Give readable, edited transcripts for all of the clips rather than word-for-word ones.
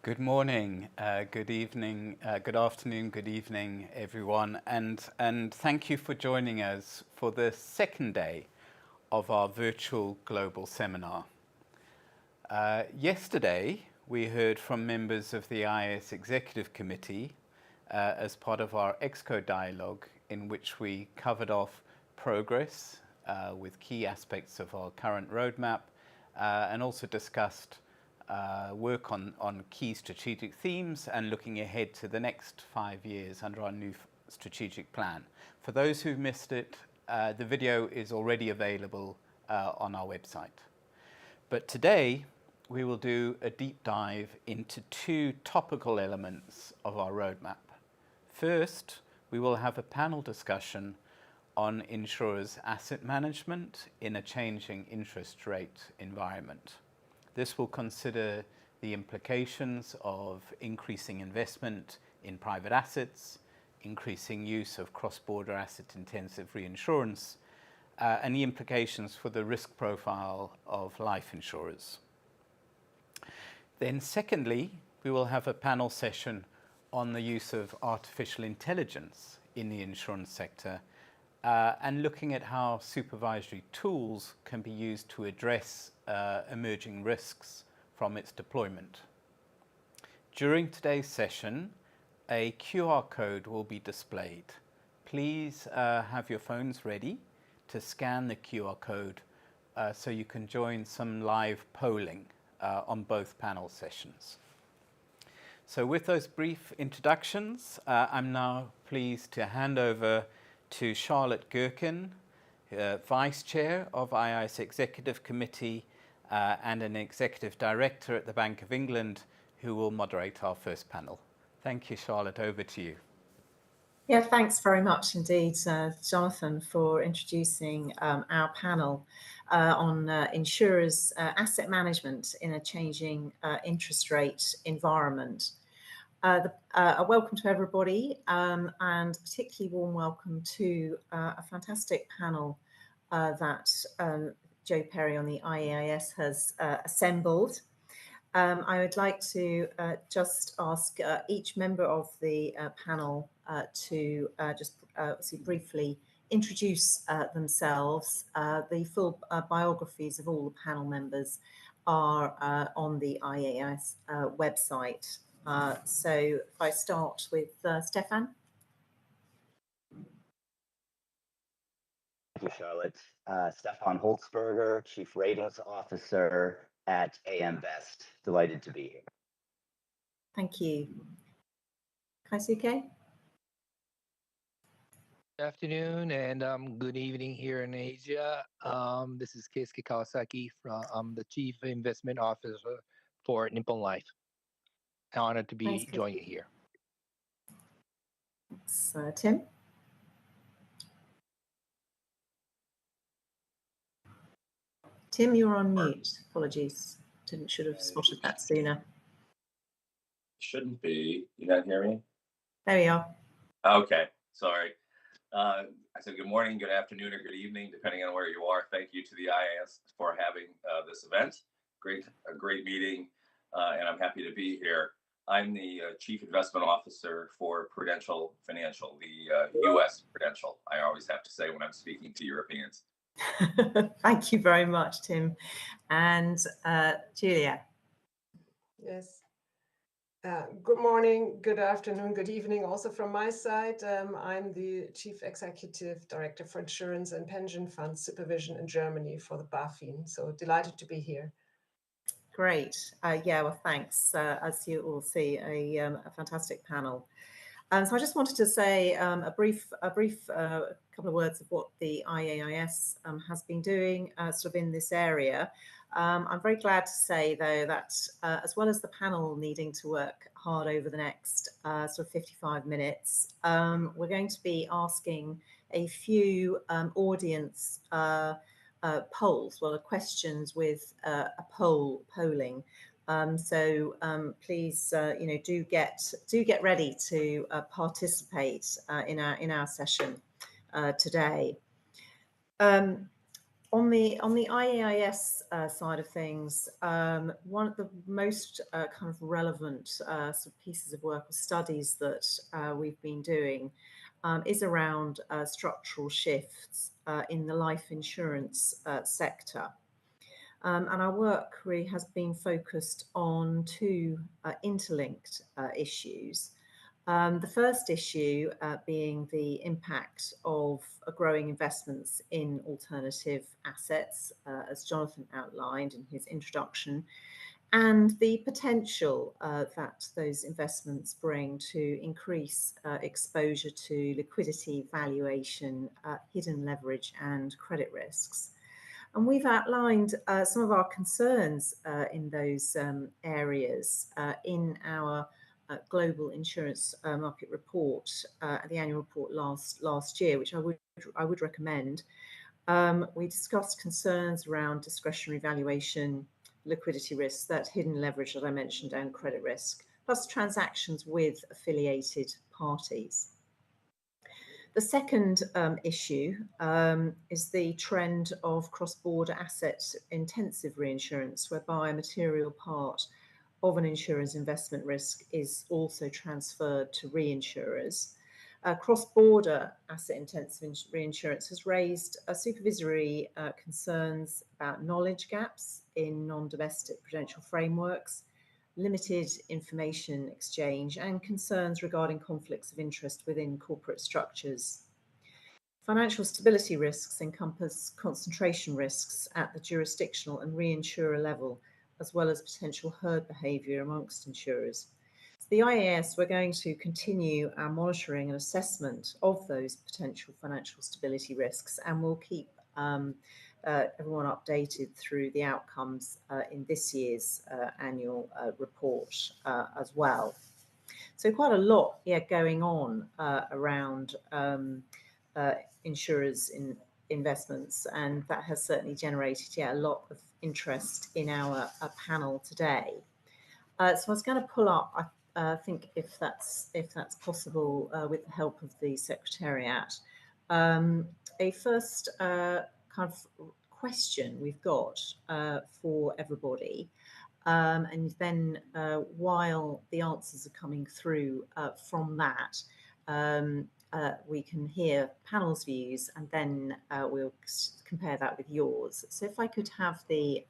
Good morning, good evening, good afternoon, good evening, everyone, and thank you for joining us for the second day of our virtual global seminar. Yesterday, we heard from members of the IAIS Executive Committee as part of our EXCO dialogue, in which we covered off progress with key aspects of our current roadmap and also discussed work on key strategic themes and looking ahead to the next 5 years under our new strategic plan. For those who missed it, the video is already available on our website. But today, we will do a deep dive into two topical elements of our roadmap. First, we will have a panel discussion on insurers' asset management in a changing interest rate environment. This will consider the implications of increasing investment in private assets, increasing use of cross-border asset-intensive reinsurance, and the implications for the risk profile of life insurers. Then secondly, we will have a panel session on the use of artificial intelligence in the insurance sector and looking at how supervisory tools can be used to address emerging risks from its deployment. During today's session, a QR code will be displayed. Please have your phones ready to scan the QR code so you can join some live polling on both panel sessions. So with those brief introductions, I'm now pleased to hand over to Charlotte Gherkin, Vice Chair of IAIS Executive Committee and an Executive Director at the Bank of England, who will moderate our first panel. Thank you, Charlotte. Over to you. Yeah, thanks very much indeed, Jonathan, for introducing our panel on insurers' asset management in a changing interest rate environment. A welcome to everybody and particularly warm welcome to a fantastic panel that Joe Perry on the IAIS has assembled. I would like to just ask each member of the panel to just briefly introduce themselves. The full biographies of all the panel members are on the IAIS website. So if I start with Stefan. Thank you, Charlotte. Stefan Holzberger, Chief Ratings Officer at AM Best. Delighted to be here. Thank you. Kaisuke? Good afternoon and good evening here in Asia. This is Keisuke Kawasaki from the Chief Investment Officer for Nippon Life. Honored to be joining you here. Thanks, Tim. Tim, you're on mute. Apologies. Should have spotted that sooner. Shouldn't be. You not hear me? There we are. Okay. Sorry. I said good morning, good afternoon, or good evening, depending on where you are. Thank you to the IAIS for having this event. A great meeting, and I'm happy to be here. I'm the Chief Investment Officer for Prudential Financial, the U.S. Prudential. I always have to say when I'm speaking to Europeans. Thank you very much, Tim. And Julia. Yes. Good morning, good afternoon, good evening also from my side. I'm the Chief Executive Director for Insurance and Pension Fund Supervision in Germany for the BaFin. So delighted to be here. Great. Yeah, well, thanks. As you all see, a fantastic panel. So I just wanted to say a brief couple of words of what the IAIS has been doing sort of in this area. I'm very glad to say, though, that as well as the panel needing to work hard over the next sort of 55 minutes, we're going to be asking a few audience polls, questions with a polling. So please, do get ready to participate in our session today. On the IAIS side of things, one of the most kind of relevant sort of pieces of work or studies that we've been doing is around structural shifts in the life insurance sector. And our work really has been focused on two interlinked issues. The first issue being the impact of growing investments in alternative assets, as Jonathan outlined in his introduction, and the potential that those investments bring to increase exposure to liquidity, valuation, hidden leverage, and credit risks. And we've outlined some of our concerns in those areas in our global insurance market report, the annual report last year, which I would recommend. We discussed concerns around discretionary valuation, liquidity risks, that hidden leverage that I mentioned, and credit risk, plus transactions with affiliated parties. The second issue is the trend of cross-border asset-intensive reinsurance, whereby a material part of an insurer's investment risk is also transferred to reinsurers. Cross-border asset-intensive reinsurance has raised supervisory concerns about knowledge gaps in non-domestic prudential frameworks, limited information exchange, and concerns regarding conflicts of interest within corporate structures. Financial stability risks encompass concentration risks at the jurisdictional and reinsurer level, as well as potential herd behaviour amongst insurers. So the IAIS, we're going to continue our monitoring and assessment of those potential financial stability risks, and we'll keep everyone updated through the outcomes in this year's annual report as well. So quite a lot going on around insurers in investments, and that has certainly generated a lot of interest in our panel today. So I was going to pull up, I think if that's possible with the help of the Secretariat, a first kind of question we've got for everybody, and then while the answers are coming through from that, we can hear panel's views, and then we'll compare that with yours. So if I could have the,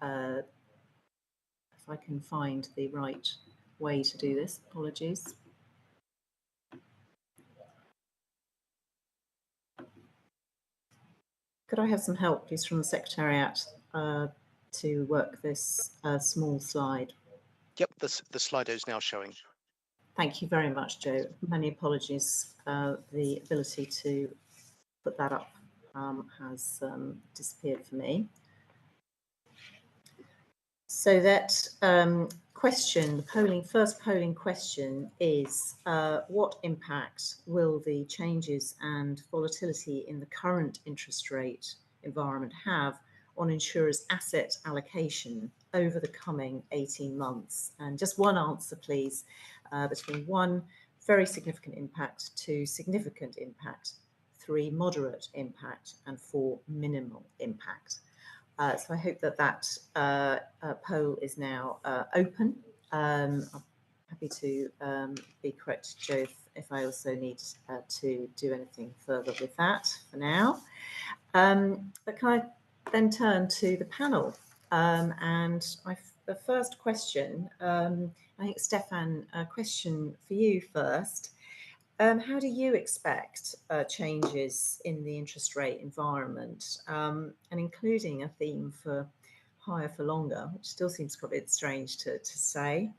if I can find the right way to do this, apologies. Could I have some help, please, from the Secretariat to work this small slide? Yep, the Slido is now showing. Thank you very much, Joe. Many apologies. The ability to put that up has disappeared for me. So that question, the first polling question is, what impact will the changes and volatility in the current interest rate environment have on insurers' asset allocation over the coming 18 months? And just one answer, please, between 1, very significant impact, 2, significant impact, 3, moderate impact, and 4, minimal impact. So I hope that poll is now open. I'm happy to be correct, Joe, if I also need to do anything further with that for now. But can I then turn to the panel? And the first question, I think, Stefan, a question for you first. How do you expect changes in the interest rate environment, and including a theme for higher for longer, which still seems a bit strange to say,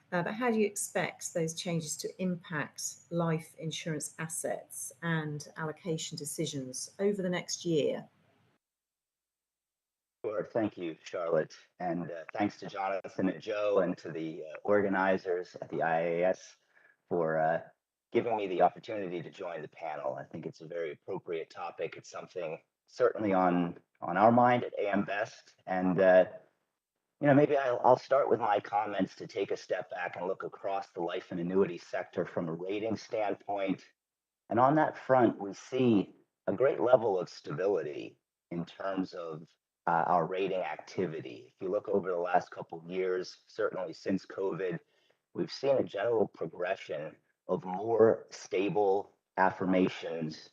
but how do you expect those changes to impact life insurance assets and allocation decisions over the next year? Sure. Thank you, Charlotte. And thanks to Jonathan and Joe and to the organizers at the IAIS for giving me the opportunity to join the panel. I think it's a very appropriate topic. It's something certainly on our mind at AM Best. And, maybe I'll start with my comments to take a step back and look across the life and annuity sector from a rating standpoint. And on that front, we see a great level of stability in terms of our rating activity. If you look over the last couple of years, certainly since COVID, we've seen a general progression of more stable affirmations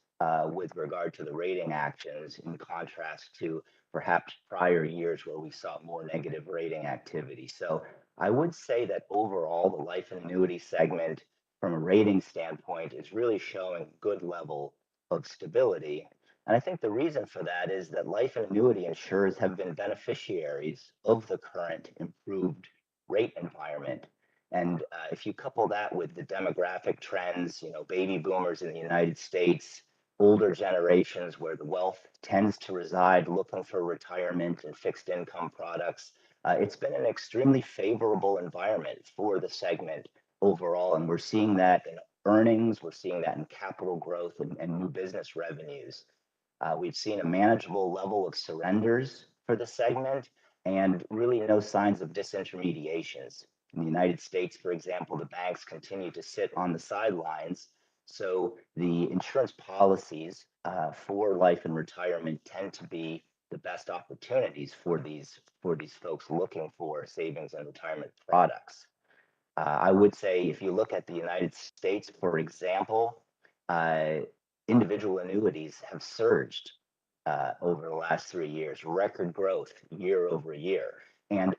with regard to the rating actions, in contrast to perhaps prior years where we saw more negative rating activity. So I would say that overall, the life and annuity segment, from a rating standpoint, is really showing good level of stability. And I think the reason for that is that life and annuity insurers have been beneficiaries of the current improved rate environment. And if you couple that with the demographic trends, baby boomers in the United States, older generations where the wealth tends to reside looking for retirement and fixed income products, it's been an extremely favorable environment for the segment overall. And we're seeing that in earnings, we're seeing that in capital growth and new business revenues. We've seen a manageable level of surrenders for the segment and really no signs of disintermediations. In the United States, for example, the banks continue to sit on the sidelines. So the insurance policies for life and retirement tend to be the best opportunities for these folks looking for savings and retirement products. I would say if you look at the United States, for example, uh, individual annuities have surged over the last 3 years, record growth year over year. And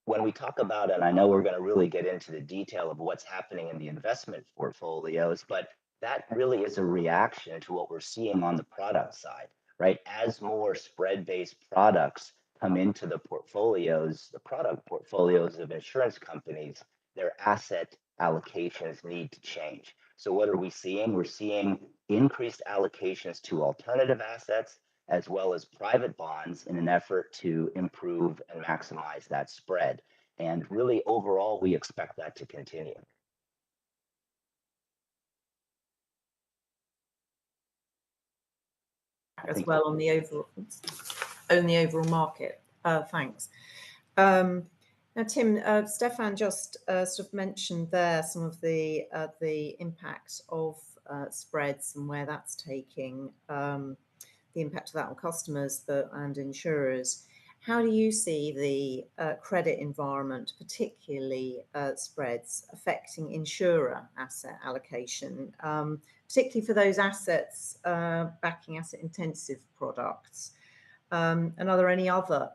when we talk about it, and I know we're going to really get into the detail of what's happening in the investment portfolios, but that really is a reaction to what we're seeing on the product side, right? As more spread-based products come into the portfolios, the product portfolios of insurance companies, their asset allocations need to change. So what are we seeing? We're seeing increased allocations to alternative assets as well as private bonds in an effort to improve and maximize that spread. And really, overall, we expect that to continue. As well on the overall market. Thanks. Now, Tim, Stefan just sort of mentioned there some of the impact of spreads and where that's taking, the impact of that on customers and insurers. How do you see the credit environment, particularly spreads, affecting insurer asset allocation, particularly for those assets backing asset-intensive products? And are there any other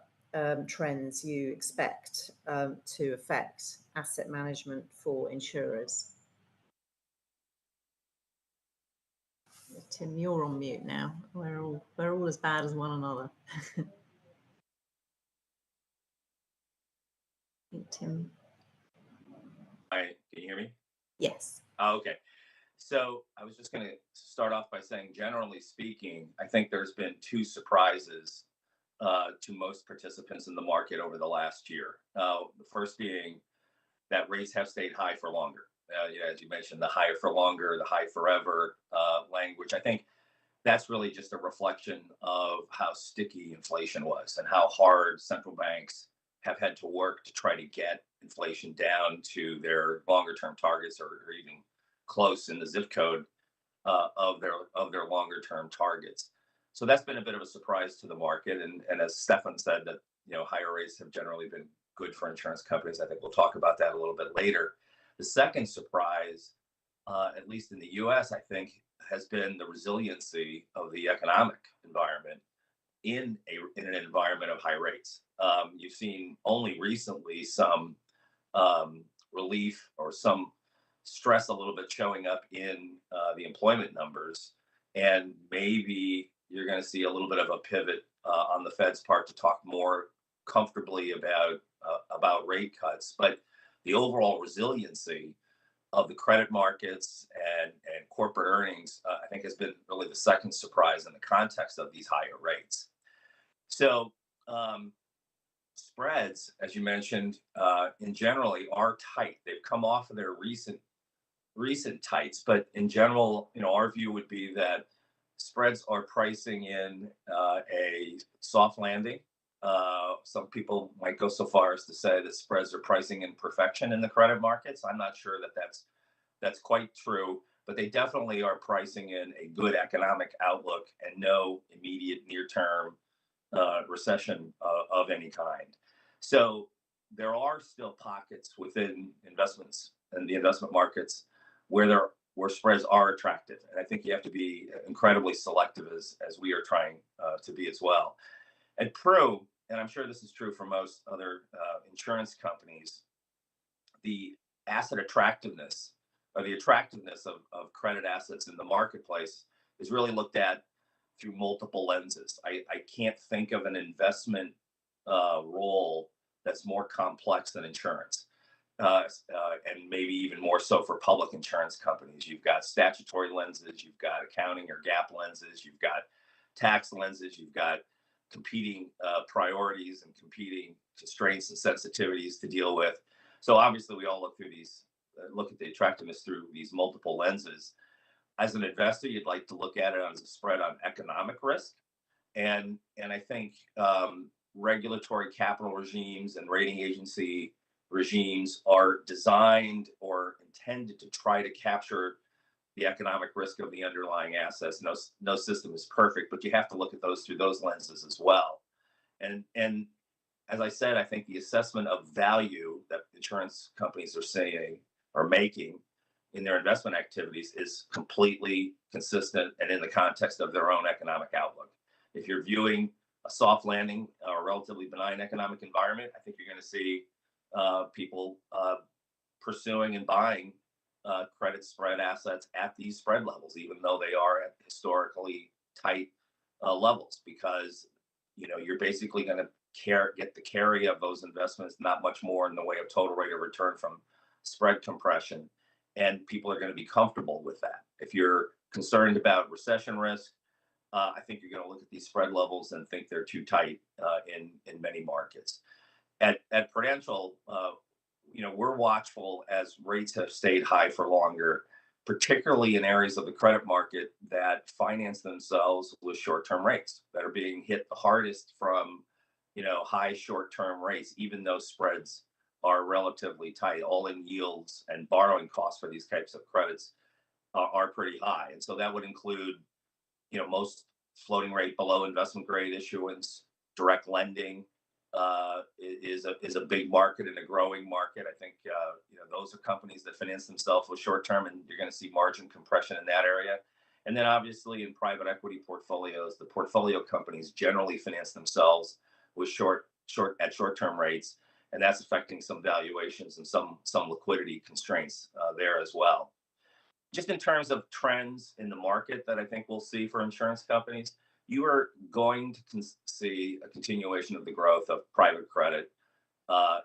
trends you expect to affect asset management for insurers? Tim, you're on mute now. We're all as bad as one another. Tim. Hi, can you hear me? Yes. Oh, okay. So I was just going to start off by saying, generally speaking, I think there's been two surprises to most participants in the market over the last year. The first being that rates have stayed high for longer. As you mentioned, the higher for longer, the high forever language. I think that's really just a reflection of how sticky inflation was and how hard central banks have had to work to try to get inflation down to their longer term targets, or even close in the zip code of their longer term targets. So that's been a bit of a surprise to the market. And as Stefan said, that higher rates have generally been good for insurance companies. I think we'll talk about that a little bit later. The second surprise, at least in the U.S., I think, has been the resiliency of the economic environment in an environment of high rates. You've seen only recently some relief or some stress a little bit showing up in the employment numbers, and maybe you're going to see a little bit of a pivot on the Fed's part to talk more comfortably about rate cuts. But the overall resiliency of the credit markets and corporate earnings, I think, has been really the second surprise in the context of these higher rates. So spreads, as you mentioned, in generally are tight. They've come off of their recent tights, but in general, our view would be that spreads are pricing in a soft landing. Some people might go so far as to say that spreads are pricing in perfection in the credit markets. I'm not sure that that's quite true, but they definitely are pricing in a good economic outlook and no immediate near-term recession of any kind. So there are still pockets within investments and the investment markets where spreads are attractive, and I think you have to be incredibly selective as we are trying to be as well. At Pru, and I'm sure this is true for most other insurance companies, the asset attractiveness or the attractiveness of credit assets in the marketplace is really looked at through multiple lenses. I can't think of an investment role that's more complex than insurance. And maybe even more so for public insurance companies. You've got statutory lenses, you've got accounting or GAAP lenses, you've got tax lenses, you've got competing priorities and competing constraints and sensitivities to deal with. So obviously, we all look at the attractiveness through these multiple lenses. As an investor, you'd like to look at it as a spread on economic risk, and I think regulatory capital regimes and rating agency regimes are designed or intended to try to capture the economic risk of the underlying assets. No system is perfect, but you have to look at those through those lenses as well. And as I said, I think the assessment of value that insurance companies are making in their investment activities is completely consistent and in the context of their own economic outlook. If you're viewing a soft landing or a relatively benign economic environment, I think you're going to see people pursuing and buying credit spread assets at these spread levels, even though they are at historically tight levels, because you're basically going to get the carry of those investments, not much more in the way of total rate of return from spread compression, and people are going to be comfortable with that. If you're concerned about recession risk, I think you're going to look at these spread levels and think they're too tight in many markets. At Prudential, we're watchful as rates have stayed high for longer, particularly in areas of the credit market that finance themselves with short-term rates that are being hit the hardest from, high short-term rates, even though spreads are relatively tight. All-in yields and borrowing costs for these types of credits are pretty high, and so that would include, most floating rate below investment grade issuance. Direct lending is a big market and a growing market. I think those are companies that finance themselves with short term, and you're going to see margin compression in that area. And then obviously in private equity portfolios, the portfolio companies generally finance themselves with short term rates, and that's affecting some valuations and some liquidity constraints there as well. Just in terms of trends in the market that I think we'll see for insurance companies, you are going to see a continuation of the growth of private credit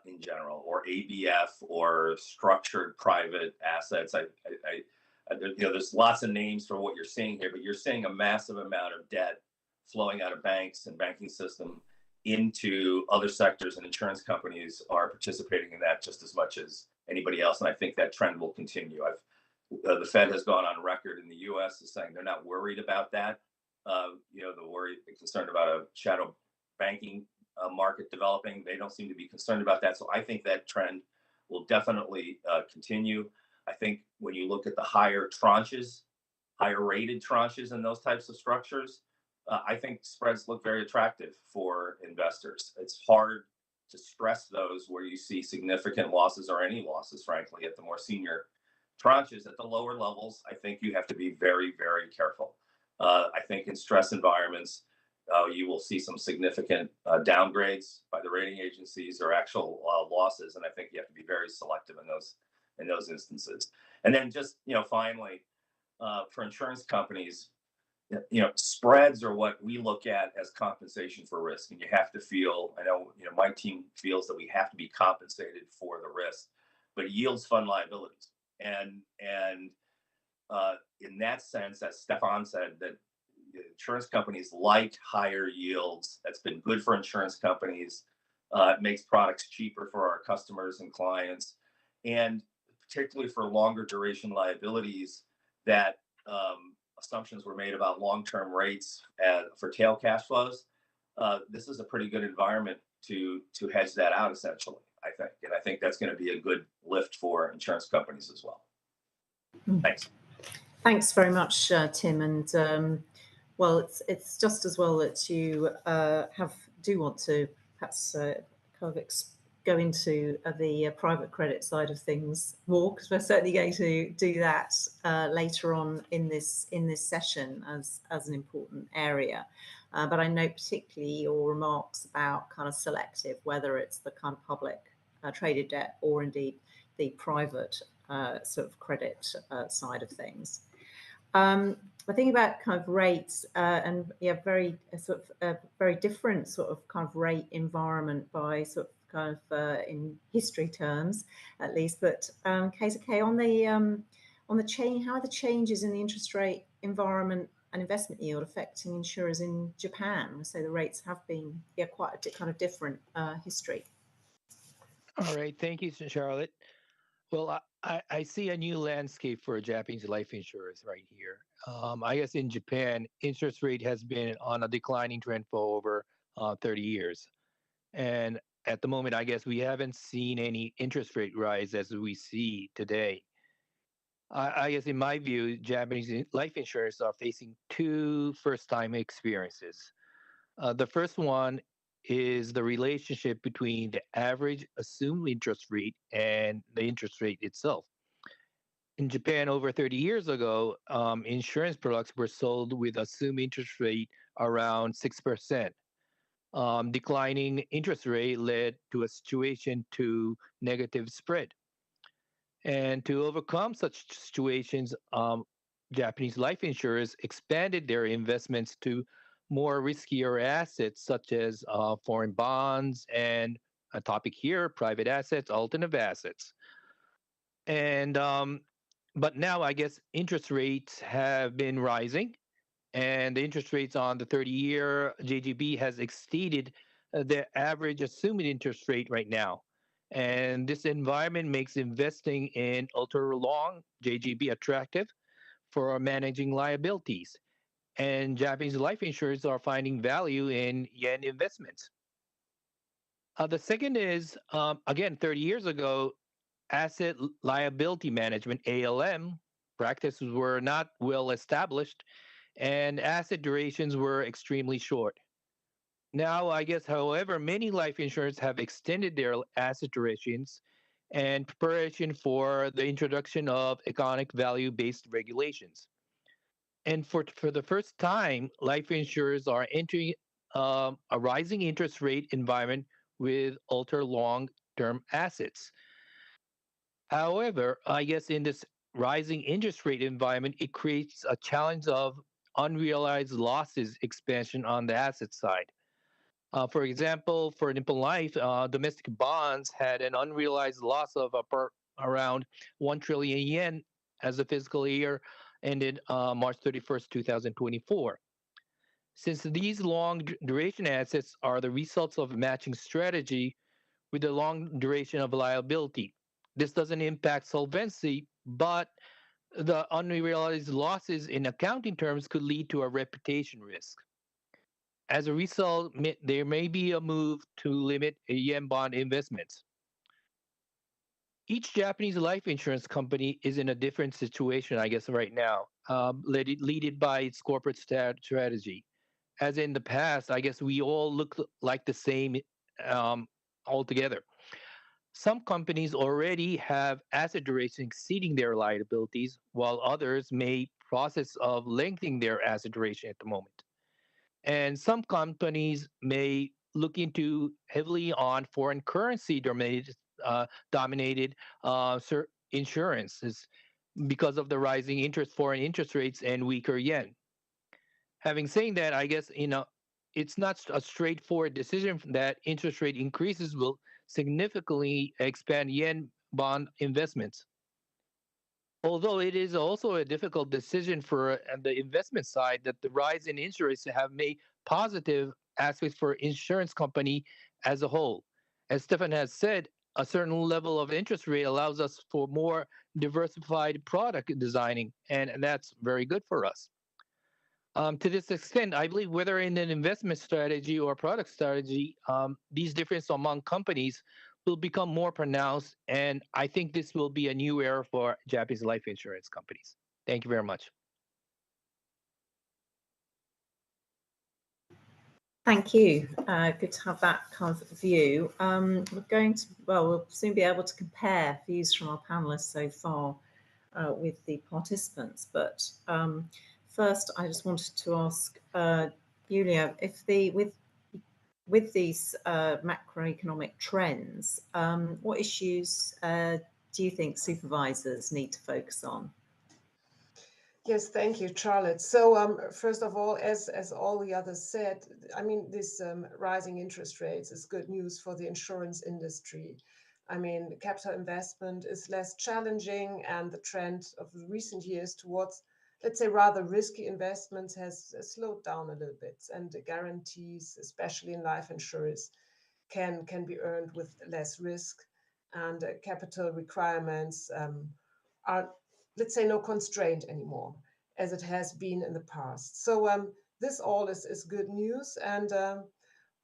in general, or ABF, or structured private assets. There's lots of names for what you're seeing here, but you're seeing a massive amount of debt flowing out of banks and banking system into other sectors, and insurance companies are participating in that just as much as anybody else. And I think that trend will continue. The Fed has gone on record in the U.S. as saying they're not worried about that. They're concerned about a shadow banking market developing. They don't seem to be concerned about that. So I think that trend will definitely continue. I think when you look at the higher rated tranches in those types of structures, I think spreads look very attractive for investors. It's hard to stress those where you see significant losses or any losses, frankly, at the more senior tranches. At the lower levels, I think you have to be very, very careful. I think in stress environments, you will see some significant downgrades by the rating agencies or actual losses, and I think you have to be very selective in those instances. And then just finally, for insurance companies, spreads are what we look at as compensation for risk, and you have to feel. I know my team feels that we have to be compensated for the risk, but yields fund liabilities, and in that sense, as Stefan said, that insurance companies like higher yields. That's been good for insurance companies. It makes products cheaper for our customers and clients, and particularly for longer duration liabilities that assumptions were made about long-term rates for tail cash flows. This is a pretty good environment to hedge that out, essentially, I think. And I think that's going to be a good lift for insurance companies as well. Thanks. Thanks very much, Tim. And well, it's just as well that you do want to perhaps kind of go into the private credit side of things more, because we're certainly going to do that later on in this session as an important area. But I know particularly your remarks about kind of selective, whether it's the kind of public traded debt or indeed the private sort of credit side of things. I think about kind of rates and yeah, very sort of very different sort of kind of rate environment by sort of kind of in history terms, at least. But Keisuke, on the change, how are the changes in the interest rate environment and investment yield affecting insurers in Japan? So the rates have been quite a kind of different history. All right, thank you, Charlotte. Well, I see a new landscape for Japanese life insurers right here. I guess in Japan, interest rate has been on a declining trend for over 30 years. And at the moment, I guess we haven't seen any interest rate rise as we see today. I guess in my view, Japanese life insurers are facing two first-time experiences. The first one is the relationship between the average assumed interest rate and the interest rate itself. In Japan, over 30 years ago, insurance products were sold with assumed interest rate around 6%. Declining interest rate led to a situation to negative spread. And to overcome such situations, Japanese life insurers expanded their investments to more riskier assets such as foreign bonds and a topic here, private assets, alternative assets. And but now I guess interest rates have been rising, and the interest rates on the 30-year JGB has exceeded the average assumed interest rate right now. And this environment makes investing in ultra long JGB attractive for managing liabilities. And Japanese life insurers are finding value in yen investments. The second is, again, 30 years ago, asset liability management, ALM, practices were not well established and asset durations were extremely short. Now, I guess, however, many life insurers have extended their asset durations and preparation for the introduction of economic value based regulations. And for the first time, life insurers are entering a rising interest rate environment with ultra long term assets. However, I guess in this rising interest rate environment, it creates a challenge of unrealized losses expansion on the asset side. For example, for Nippon Life, domestic bonds had an unrealized loss of around 1 trillion yen as the fiscal year ended March 31st, 2024. Since these long duration assets are the results of matching strategy with the long duration of liability, this doesn't impact solvency, but the unrealized losses in accounting terms could lead to a reputation risk. As a result, there may be a move to limit yen bond investments. Each Japanese life insurance company is in a different situation, I guess, right now, led by its corporate strategy. As in the past, I guess we all look like the same altogether. Some companies already have asset duration exceeding their liabilities, while others may process of lengthening their asset duration at the moment. And some companies may look into heavily on foreign currency dominated insurances because of the rising foreign interest rates and weaker yen. Having said that, I guess it's not a straightforward decision that interest rate increases will significantly expand yen bond investments. Although it is also a difficult decision for the investment side, that the rise in interest rates have made positive aspects for insurance company as a whole. As Stefan has said, a certain level of interest rate allows us for more diversified product designing, and that's very good for us. To this extent, I believe whether in an investment strategy or product strategy, these differences among companies will become more pronounced, and I think this will be a new era for Japanese life insurance companies. Thank you very much. Thank you. Good to have that kind of view. We'll soon be able to compare views from our panelists so far with the participants. But first, I just wanted to ask Julia, if with these macroeconomic trends, what issues do you think supervisors need to focus on? Yes, thank you, Charlotte. So first of all, as all the others said, I mean, this rising interest rates is good news for the insurance industry. I mean, capital investment is less challenging, and the trend of the recent years towards, let's say, rather risky investments has slowed down a little bit. And the guarantees, especially in life insurance, can be earned with less risk, and capital requirements are, let's say, no constraint anymore, as it has been in the past. So this all is good news, and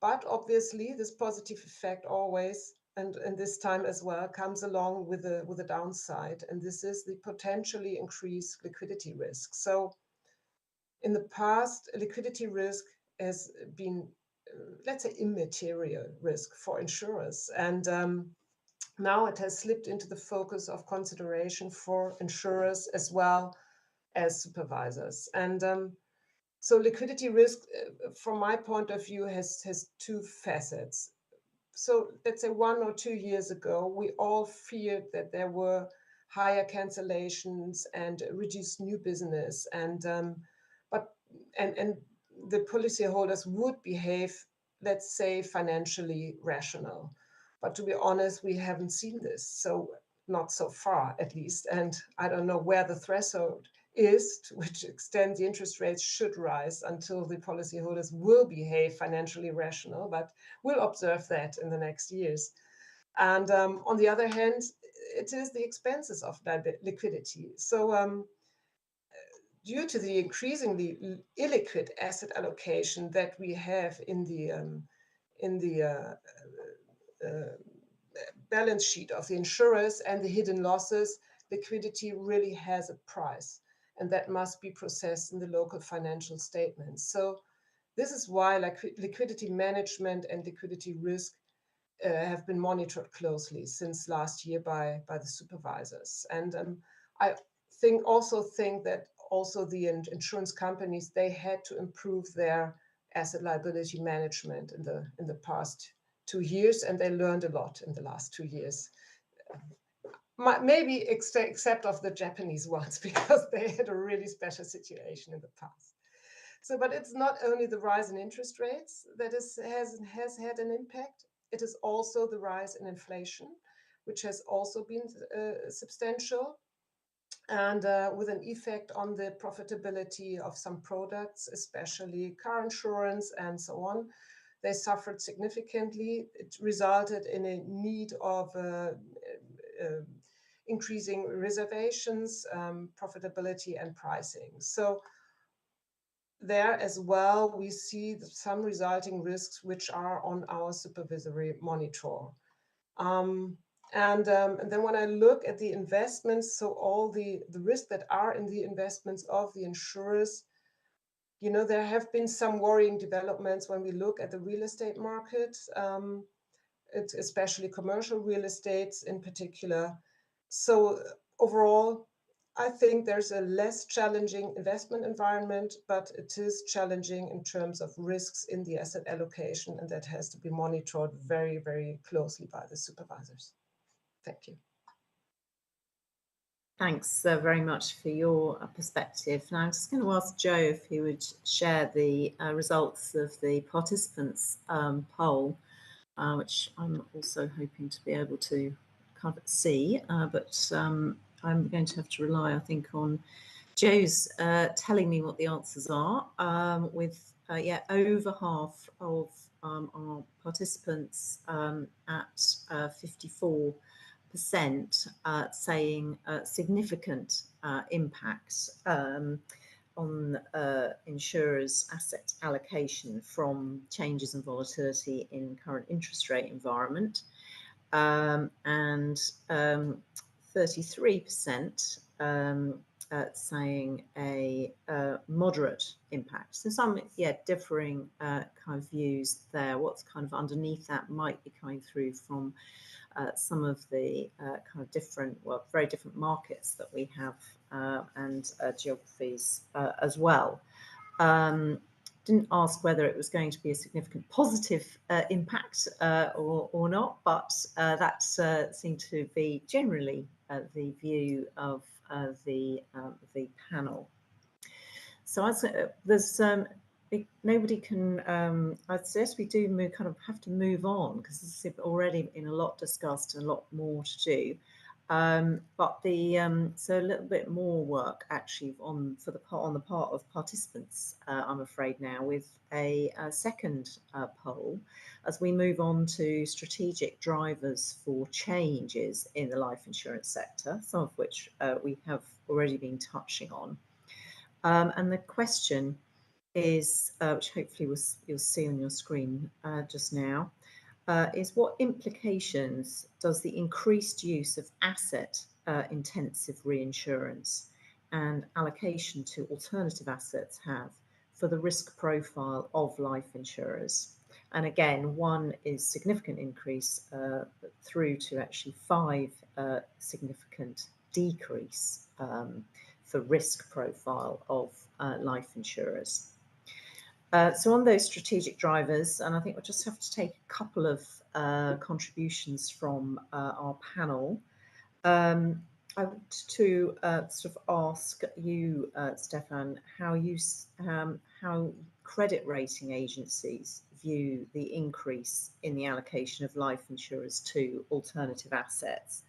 but obviously this positive effect always, and this time as well, comes along with a downside, and this is the potentially increased liquidity risk. So in the past, liquidity risk has been, let's say, immaterial risk for insurers, and now it has slipped into the focus of consideration for insurers as well as supervisors. And so liquidity risk, from my point of view, has two facets. So let's say 1 or 2 years ago, we all feared that there were higher cancellations and reduced new business, and the policyholders would behave, let's say, financially rational. But to be honest, we haven't seen this, so not so far at least. And I don't know where the threshold is, to which extent the interest rates should rise until the policyholders will behave financially rational, but we'll observe that in the next years. And on the other hand, it is the expenses of liquidity. So due to the increasingly illiquid asset allocation that we have in the balance sheet of the insurers and the hidden losses, liquidity really has a price, and that must be processed in the local financial statements. So this is why liquidity management and liquidity risk have been monitored closely since last year by the supervisors. And I also think that also the insurance companies, they had to improve their asset liability management in the past 2 years, and they learned a lot in the last 2 years. Maybe except of the Japanese ones, because they had a really special situation in the past. So, but it's not only the rise in interest rates that has had an impact. It is also the rise in inflation, which has also been substantial, and with an effect on the profitability of some products, especially car insurance and so on. They suffered significantly. It resulted in a need of increasing reservations, profitability, and pricing. So there as well, we see some resulting risks which are on our supervisory monitor. And then when I look at the investments, so all the risks that are in the investments of the insurers, you know, there have been some worrying developments when we look at the real estate market, especially commercial real estate in particular. So overall, I think there's a less challenging investment environment, but it is challenging in terms of risks in the asset allocation, and that has to be monitored very, very closely by the supervisors. Thank you. Thanks very much for your perspective. Now I'm just going to ask Joe if he would share the results of the participants poll, which I'm also hoping to be able to kind of see, but I'm going to have to rely, I think, on Joe's telling me what the answers are, with over half of our participants at 54% saying significant impacts on insurers' asset allocation from changes in volatility in current interest rate environment, and 33% saying a moderate impact. So some, differing kind of views there. What's kind of underneath that might be coming through from some of the kind of different, very different markets that we have and geographies as well. Didn't ask whether it was going to be a significant positive impact or not, but that seemed to be generally the view of the panel. So there's nobody can. I'd suggest we do kind of have to move on because this has already been a lot discussed and a lot more to do. But so a little bit more work actually on the part of participants, I'm afraid now, with a second poll as we move on to strategic drivers for changes in the life insurance sector, some of which we have already been touching on. And the question is, which hopefully you'll see on your screen just now, is what implications does the increased use of asset intensive reinsurance and allocation to alternative assets have for the risk profile of life insurers? And again, one is significant increase through to actually 5 significant decrease for risk profile of life insurers. So on those strategic drivers, and I think we'll just have to take a couple of contributions from our panel. I want to sort of ask you, Stefan, how credit rating agencies view the increase in the allocation of life insurers to alternative assets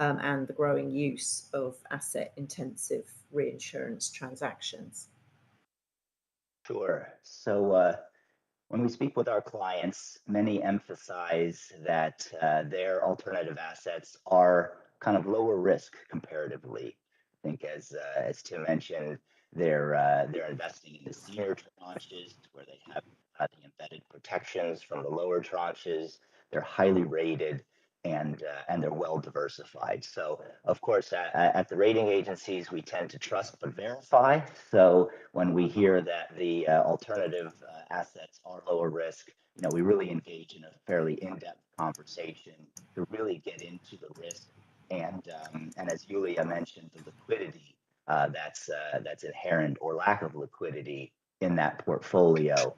and the growing use of asset-intensive reinsurance transactions. Sure. So when we speak with our clients, many emphasize that their alternative assets are kind of lower risk comparatively. I think, as Tim mentioned, they're investing in the senior tranches where they have the embedded protections from the lower tranches. They're highly rated and they're well diversified. So, of course, at the rating agencies, we tend to trust but verify. So when we hear that the alternative assets are lower risk, we really engage in a fairly in-depth conversation to really get into the risk and as Yulia mentioned, the liquidity that's inherent or lack of liquidity in that portfolio.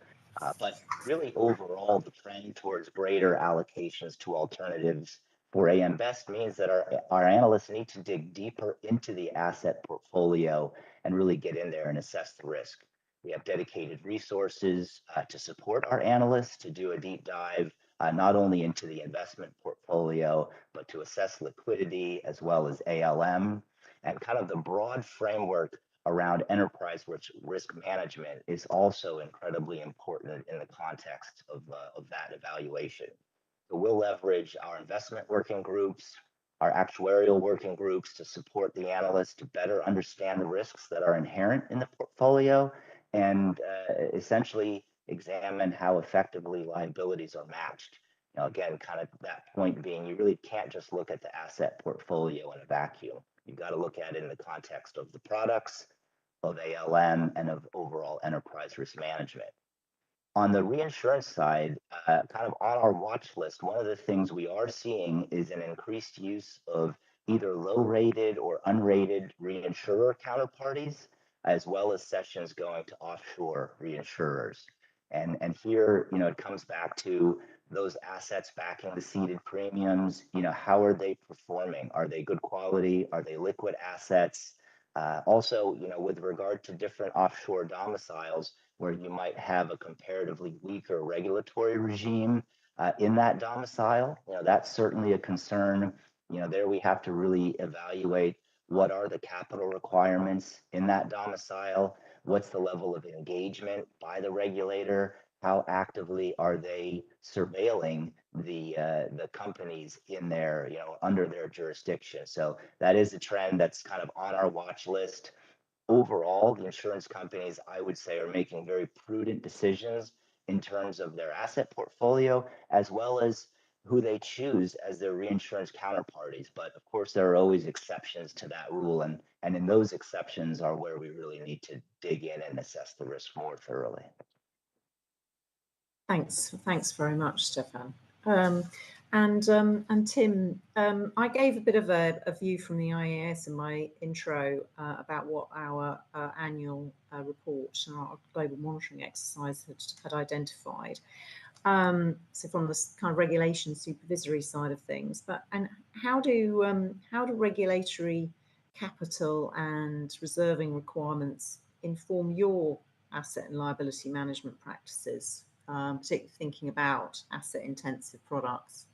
But really overall, the trend towards greater allocations to alternatives for AM Best means that our analysts need to dig deeper into the asset portfolio and really get in there and assess the risk. We have dedicated resources to support our analysts to do a deep dive, not only into the investment portfolio, but to assess liquidity as well as ALM. And kind of the broad framework around enterprise risk management is also incredibly important in the context of that evaluation. So we'll leverage our investment working groups, our actuarial working groups to support the analysts to better understand the risks that are inherent in the portfolio and essentially examine how effectively liabilities are matched. Again, kind of that point being, you really can't just look at the asset portfolio in a vacuum. You've got to look at it in the context of the products, of ALM, and of overall enterprise risk management. On the reinsurance side, kind of on our watch list, one of the things we are seeing is an increased use of either low-rated or unrated reinsurer counterparties, as well as cessions going to offshore reinsurers. And here, it comes back to those assets backing the ceded premiums. How are they performing? Are they good quality? Are they liquid assets? Also, with regard to different offshore domiciles, where you might have a comparatively weaker regulatory regime in that domicile, that's certainly a concern. There we have to really evaluate what are the capital requirements in that domicile, what's the level of engagement by the regulator, how actively are they surveilling the companies in their, under their jurisdiction. So that is a trend that's kind of on our watch list. Overall, the insurance companies, I would say, are making very prudent decisions in terms of their asset portfolio, as well as who they choose as their reinsurance counterparties. But of course, there are always exceptions to that rule. And in those exceptions are where we really need to dig in and assess the risk more thoroughly. Thanks very much, Stefan. And Tim, I gave a bit of a view from the IAIS in my intro about what our annual report and our global monitoring exercise had identified. So from the kind of regulation supervisory side of things, and how do regulatory capital and reserving requirements inform your asset and liability management practices, particularly thinking about asset intensive products?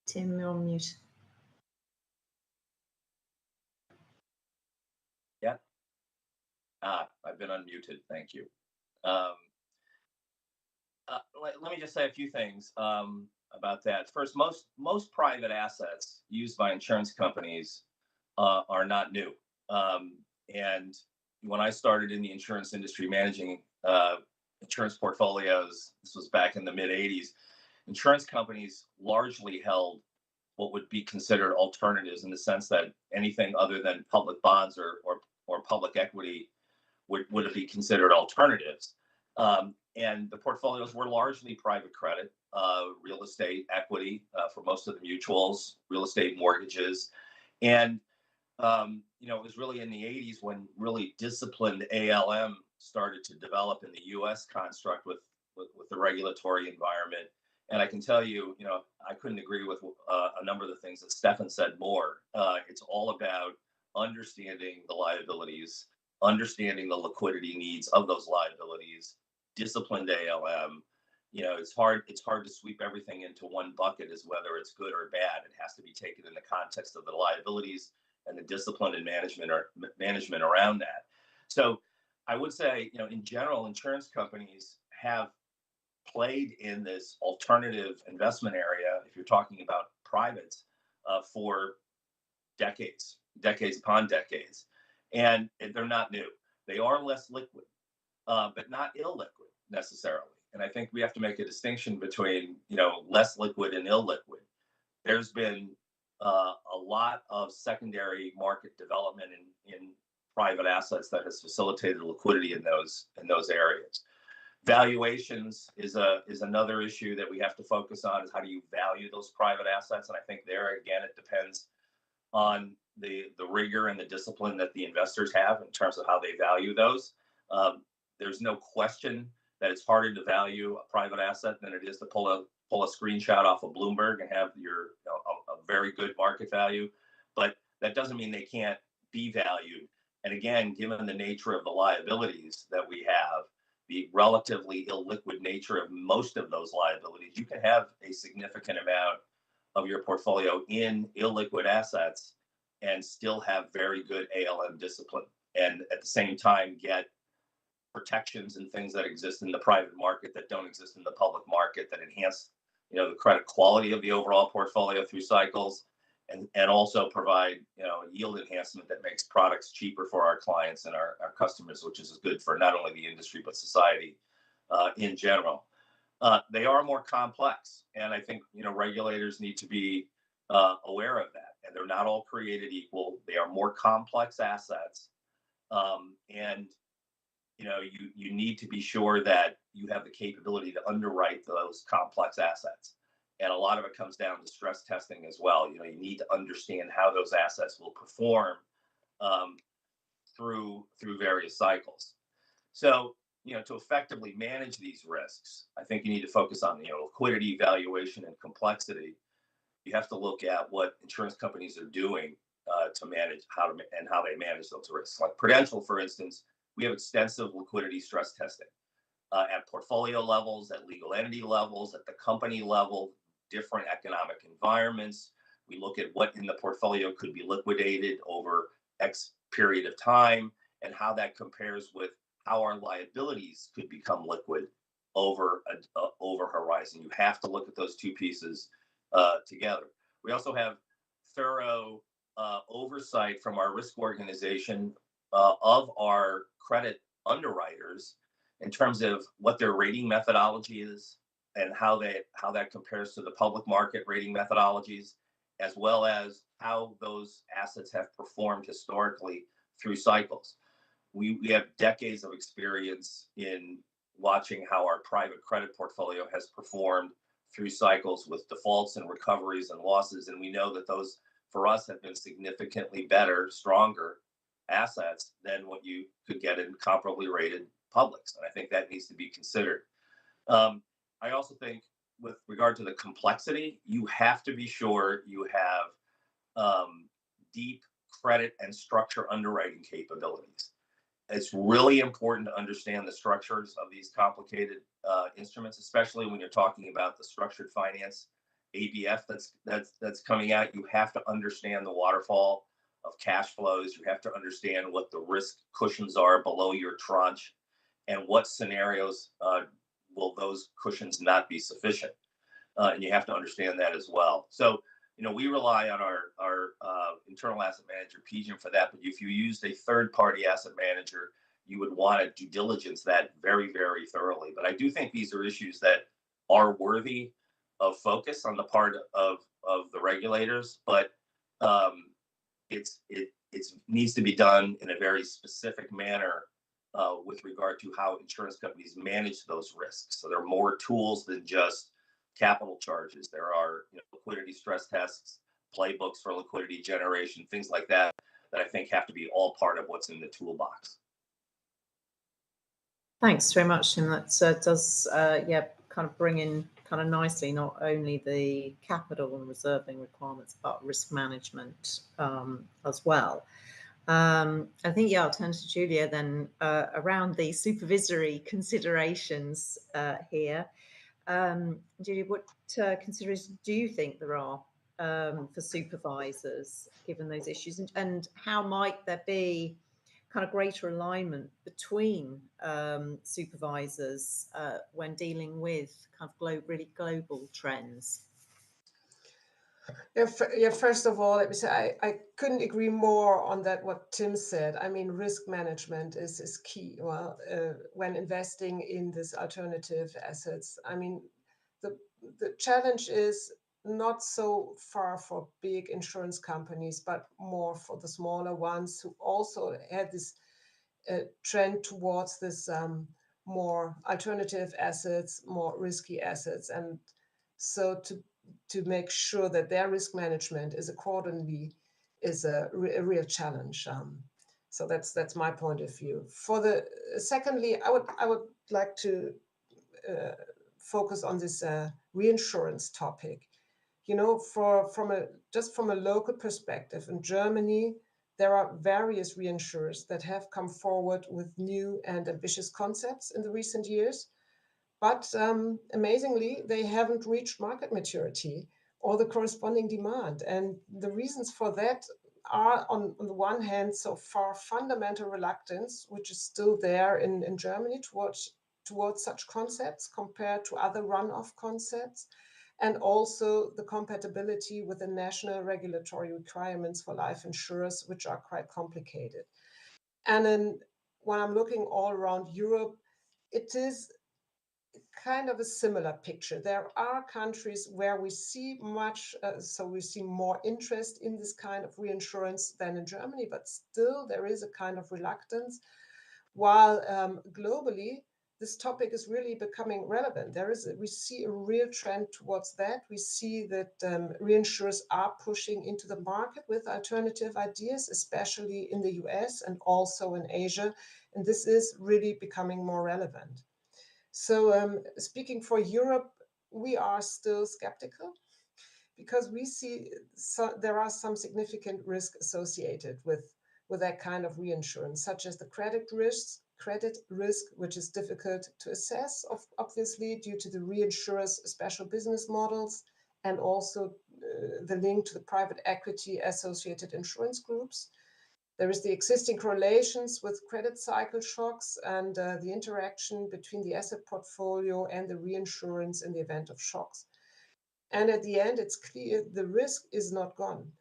Tim, you're on mute. Yeah. I've been unmuted. Thank you. Let me just say a few things about that. First, most private assets used by insurance companies are not new. And when I started in the insurance industry managing insurance portfolios, this was back in the mid 80s, insurance companies largely held what would be considered alternatives, in the sense that anything other than public bonds or public equity would be considered alternatives. And the portfolios were largely private credit, real estate equity for most of the mutuals, real estate mortgages. And it was really in the 80s when really disciplined ALM started to develop in the U.S. construct with the regulatory environment. And I can tell you, I couldn't agree with a number of the things that Stefan said more. It's all about understanding the liabilities, understanding the liquidity needs of those liabilities, disciplined ALM. It's hard to sweep everything into one bucket as whether it's good or bad. It has to be taken in the context of the liabilities and the discipline and management around that. So I would say, in general, insurance companies have played in this alternative investment area, if you're talking about privates, for decades upon decades. And they're not new. They are less liquid, but not illiquid necessarily. And I think we have to make a distinction between, less liquid and illiquid. There's been a lot of secondary market development in private assets that has facilitated liquidity in those areas. Valuations is another issue that we have to focus on, is how do you value those private assets? And I think there again, it depends on the rigor and the discipline that the investors have in terms of how they value those. There's no question that it's harder to value a private asset than it is to pull a screenshot off of Bloomberg and have a very good market value. But that doesn't mean they can't be valued. And again, given the nature of the liabilities that we have, the relatively illiquid nature of most of those liabilities, you can have a significant amount of your portfolio in illiquid assets and still have very good ALM discipline, and at the same time get protections and things that exist in the private market that don't exist in the public market, that enhance the credit quality of the overall portfolio through cycles, and also provide yield enhancement that makes products cheaper for our clients and our customers, which is good for not only the industry but society in general. They are more complex, and I think regulators need to be aware of that. And they're not all created equal. They are more complex assets, and you need to be sure that you have the capability to underwrite those complex assets. And a lot of it comes down to stress testing as well. You need to understand how those assets will perform through various cycles. So, to effectively manage these risks, I think you need to focus on liquidity, valuation, and complexity. You have to look at what insurance companies are doing to manage how they manage those risks. Like Prudential, for instance, we have extensive liquidity stress testing at portfolio levels, at legal entity levels, at the company level, different economic environments. We look at what in the portfolio could be liquidated over X period of time and how that compares with how our liabilities could become liquid over horizon. You have to look at those two pieces together. We also have thorough oversight from our risk organization of our credit underwriters in terms of what their rating methodology is and how that compares to the public market rating methodologies, as well as how those assets have performed historically through cycles. We have decades of experience in watching how our private credit portfolio has performed through cycles with defaults and recoveries and losses. And we know that those, for us, have been significantly better, stronger assets than what you could get in comparably rated publics. And I think that needs to be considered. I also think with regard to the complexity, you have to be sure you have deep credit and structure underwriting capabilities. It's really important to understand the structures of these complicated instruments, especially when you're talking about the structured finance ABF that's coming out. You have to understand the waterfall of cash flows. You have to understand what the risk cushions are below your tranche, and what scenarios will those cushions not be sufficient. And you have to understand that as well. So, we rely on our internal asset manager, PGIM, for that. But if you used a third-party asset manager, you would want to due diligence that very, very thoroughly. But I do think these are issues that are worthy of focus on the part of the regulators. But it needs to be done in a very specific manner with regard to how insurance companies manage those risks. So there are more tools than just capital charges. There are liquidity stress tests, playbooks for liquidity generation, things like that I think have to be all part of what's in the toolbox. Thanks very much, Tim. That does kind of bring in kind of nicely not only the capital and reserving requirements but risk management as well. I think I'll turn to Julia then around the supervisory considerations here. Julia, what considerations do you think there are for supervisors given those issues, and how might there be kind of greater alignment between supervisors when dealing with kind of really global trends? First of all, let me say I couldn't agree more on that, what Tim said. I mean, risk management is key. Well, when investing in these alternative assets, I mean, the challenge is not so far for big insurance companies, but more for the smaller ones who also had this trend towards this more alternative assets, more risky assets. And so to make sure that their risk management is accordingly is a real challenge. So that's my point of view. Secondly, I would like to focus on this reinsurance topic. From a local perspective, in Germany, there are various reinsurers that have come forward with new and ambitious concepts in the recent years. But amazingly, they haven't reached market maturity or the corresponding demand. And the reasons for that are, on the one hand, so far fundamental reluctance, which is still there in Germany towards such concepts compared to other run-off concepts, and also the compatibility with the national regulatory requirements for life insurers, which are quite complicated. And then when I'm looking all around Europe, it is kind of a similar picture. There are countries where we see we see more interest in this kind of reinsurance than in Germany, but still there is a kind of reluctance. While globally, this topic is really becoming relevant. We see a real trend towards that. We see that reinsurers are pushing into the market with alternative ideas, especially in the US and also in Asia. And this is really becoming more relevant. So speaking for Europe, we are still skeptical because we see there are some significant risk associated with that kind of reinsurance, such as the credit risk, which is difficult to assess, obviously, due to the reinsurer's special business models, and also the link to the private equity associated insurance groups. There is the existing correlations with credit cycle shocks and the interaction between the asset portfolio and the reinsurance in the event of shocks. And at the end, it's clear the risk is not gone.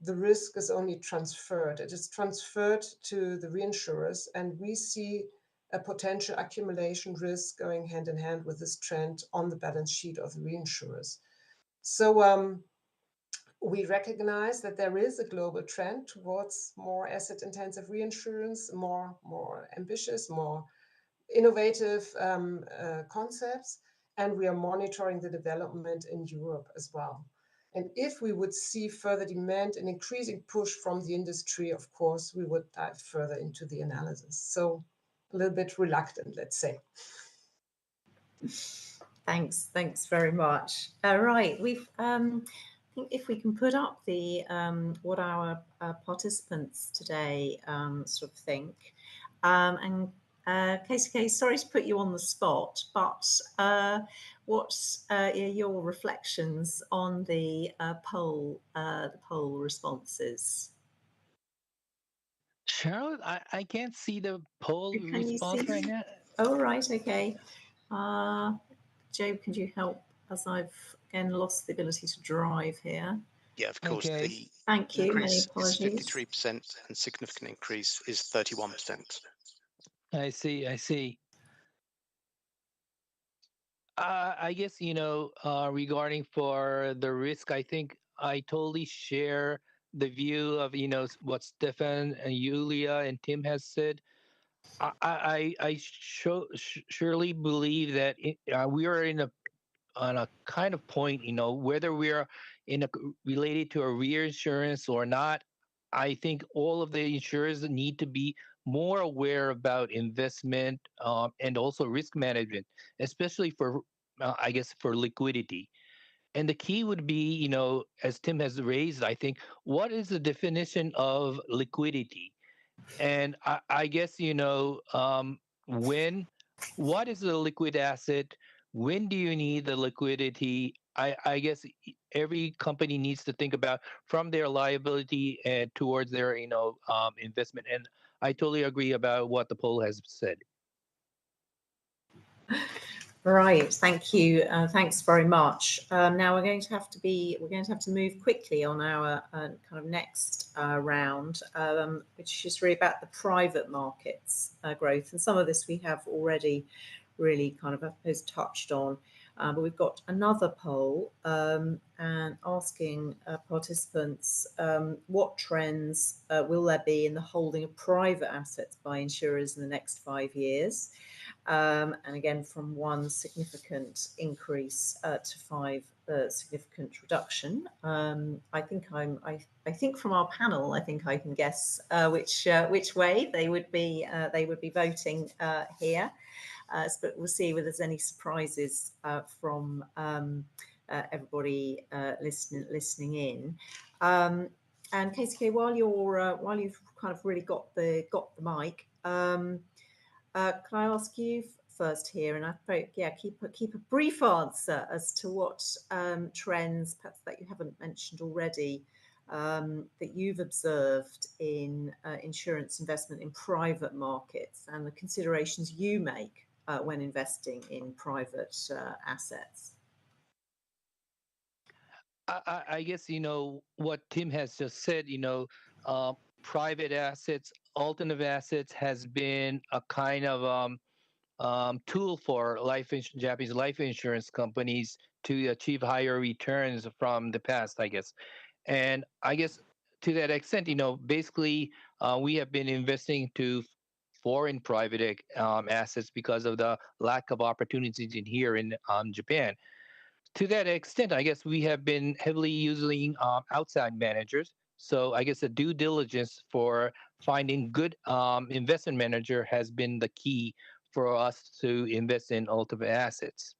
The risk is only transferred. It is transferred to the reinsurers, and we see a potential accumulation risk going hand in hand with this trend on the balance sheet of the reinsurers. So we recognize that there is a global trend towards more asset-intensive reinsurance, more ambitious, more innovative concepts, and we are monitoring the development in Europe as well. And if we would see further demand and increasing push from the industry, of course, we would dive further into the analysis. So a little bit reluctant, let's say. Thanks very much. Right, we've I think if we can put up the what our participants today sort of think, and KCK, sorry to put you on the spot, but what's your reflections on the poll responses? Charlotte, I can't see the poll Can you response see? right now. Oh, right, okay. Joe, could you help, as I've again lost the ability to drive here? Yeah, of course. Okay. The Thank you. Many increase is apologies. 53% and significant increase is 31%. I see. I guess, regarding for the risk, I think I totally share the view of, what Stefan and Yulia and Tim has said. I surely believe that we are on a kind of point, whether we're related to a reinsurance or not. I think all of the insurers need to be more aware about investment and also risk management, especially for, I guess, for liquidity. And the key would be, as Tim has raised, I think, what is the definition of liquidity? And I guess, when, what is a liquid asset? When do you need the liquidity? I guess every company needs to think about from their liability and towards their, investment. And I totally agree about what the poll has said. Right, thank you. Thanks very much. Now we're going to have to move quickly on our kind of next round, which is really about the private markets growth. And some of this we have already really kind of, I suppose, touched on. But we've got another poll and asking participants what trends will there be in the holding of private assets by insurers in the next 5 years? And again, from one significant increase to 5 significant reduction. I think from our panel, I think I can guess which way they would be voting here. But we'll see whether there's any surprises from everybody listening in. And KCK, while you've kind of really got the mic, can I ask you first here, and I thought, keep a brief answer as to what trends, perhaps that you haven't mentioned already, that you've observed in insurance investment in private markets and the considerations you make when investing in private assets. I guess, what Tim has just said, private assets, alternative assets has been a kind of tool for Japanese life insurance companies to achieve higher returns from the past, I guess. And I guess to that extent, basically, we have been investing to foreign private assets because of the lack of opportunities in here in Japan. To that extent, I guess we have been heavily using outside managers. So I guess the due diligence for finding good investment manager has been the key for us to invest in ultimate assets.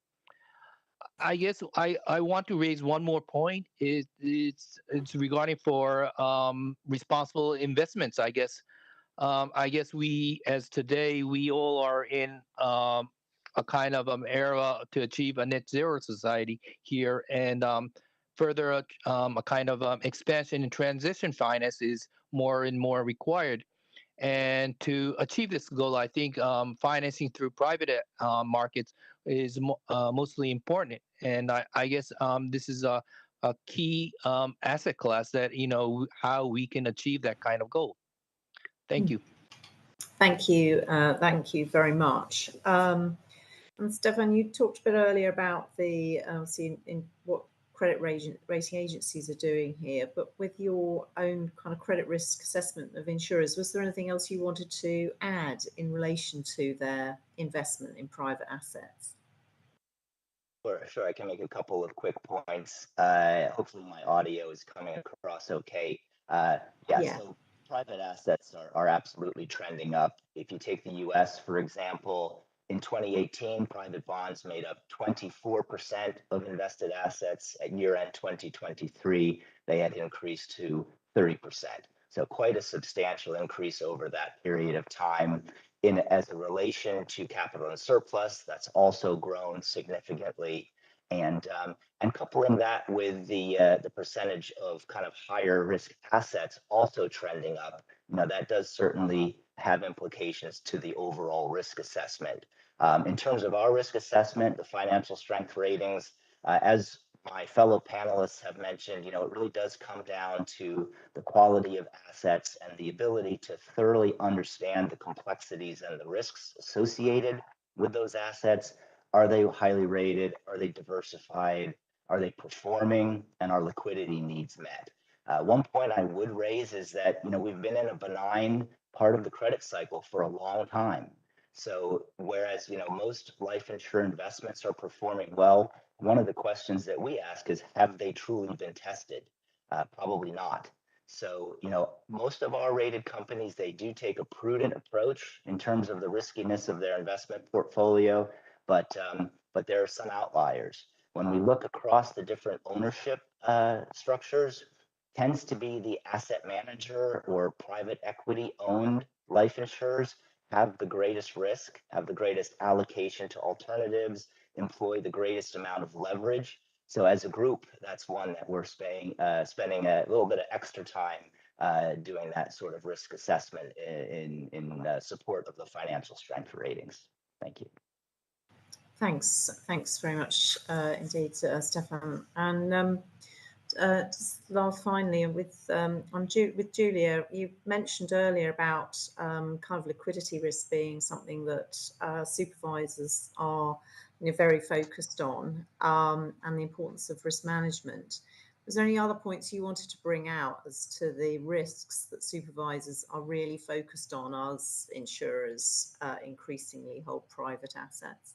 I guess I want to raise one more point. It's regarding for responsible investments. I guess we, as today, we all are in a kind of era to achieve a net zero society here, and further a kind of expansion in transition finance is more and more required. And to achieve this goal, I think financing through private markets is mostly important. And I guess this is a key asset class that, how we can achieve that kind of goal. Thank you. Thank you very much. And Stefan, you talked a bit earlier about the in what credit rating agencies are doing here, but with your own kind of credit risk assessment of insurers, was there anything else you wanted to add in relation to their investment in private assets? Sure, I can make a couple of quick points. Hopefully my audio is coming across okay. Yeah. So private assets are absolutely trending up. If you take the US, for example, in 2018, private bonds made up 24% of invested assets. At year-end 2023, they had increased to 30%. So quite a substantial increase over that period of time. As a relation to capital and surplus, that's also grown significantly. And coupling that with the percentage of kind of higher risk assets also trending up, that does certainly have implications to the overall risk assessment. In terms of our risk assessment, the financial strength ratings, as my fellow panelists have mentioned, it really does come down to the quality of assets and the ability to thoroughly understand the complexities and the risks associated with those assets. Are they highly rated? Are they diversified? Are they performing? And are liquidity needs met? One point I would raise is that we've been in a benign part of the credit cycle for a long time. So whereas most life insurance investments are performing well, one of the questions that we ask is, have they truly been tested? Probably not. So, most of our rated companies, they do take a prudent approach in terms of the riskiness of their investment portfolio, but there are some outliers. When we look across the different ownership structures, tends to be the asset manager or private equity owned life insurers have the greatest risk, have the greatest allocation to alternatives, employ the greatest amount of leverage. So as a group, that's one that we're spending a little bit of extra time doing that sort of risk assessment in support of the financial strength ratings. Thank you. Thanks very much indeed, Stefan. And just finally, with Julia, you mentioned earlier about kind of liquidity risk being something that supervisors are very focused on, and the importance of risk management. Was there any other points you wanted to bring out as to the risks that supervisors are really focused on as insurers increasingly hold private assets?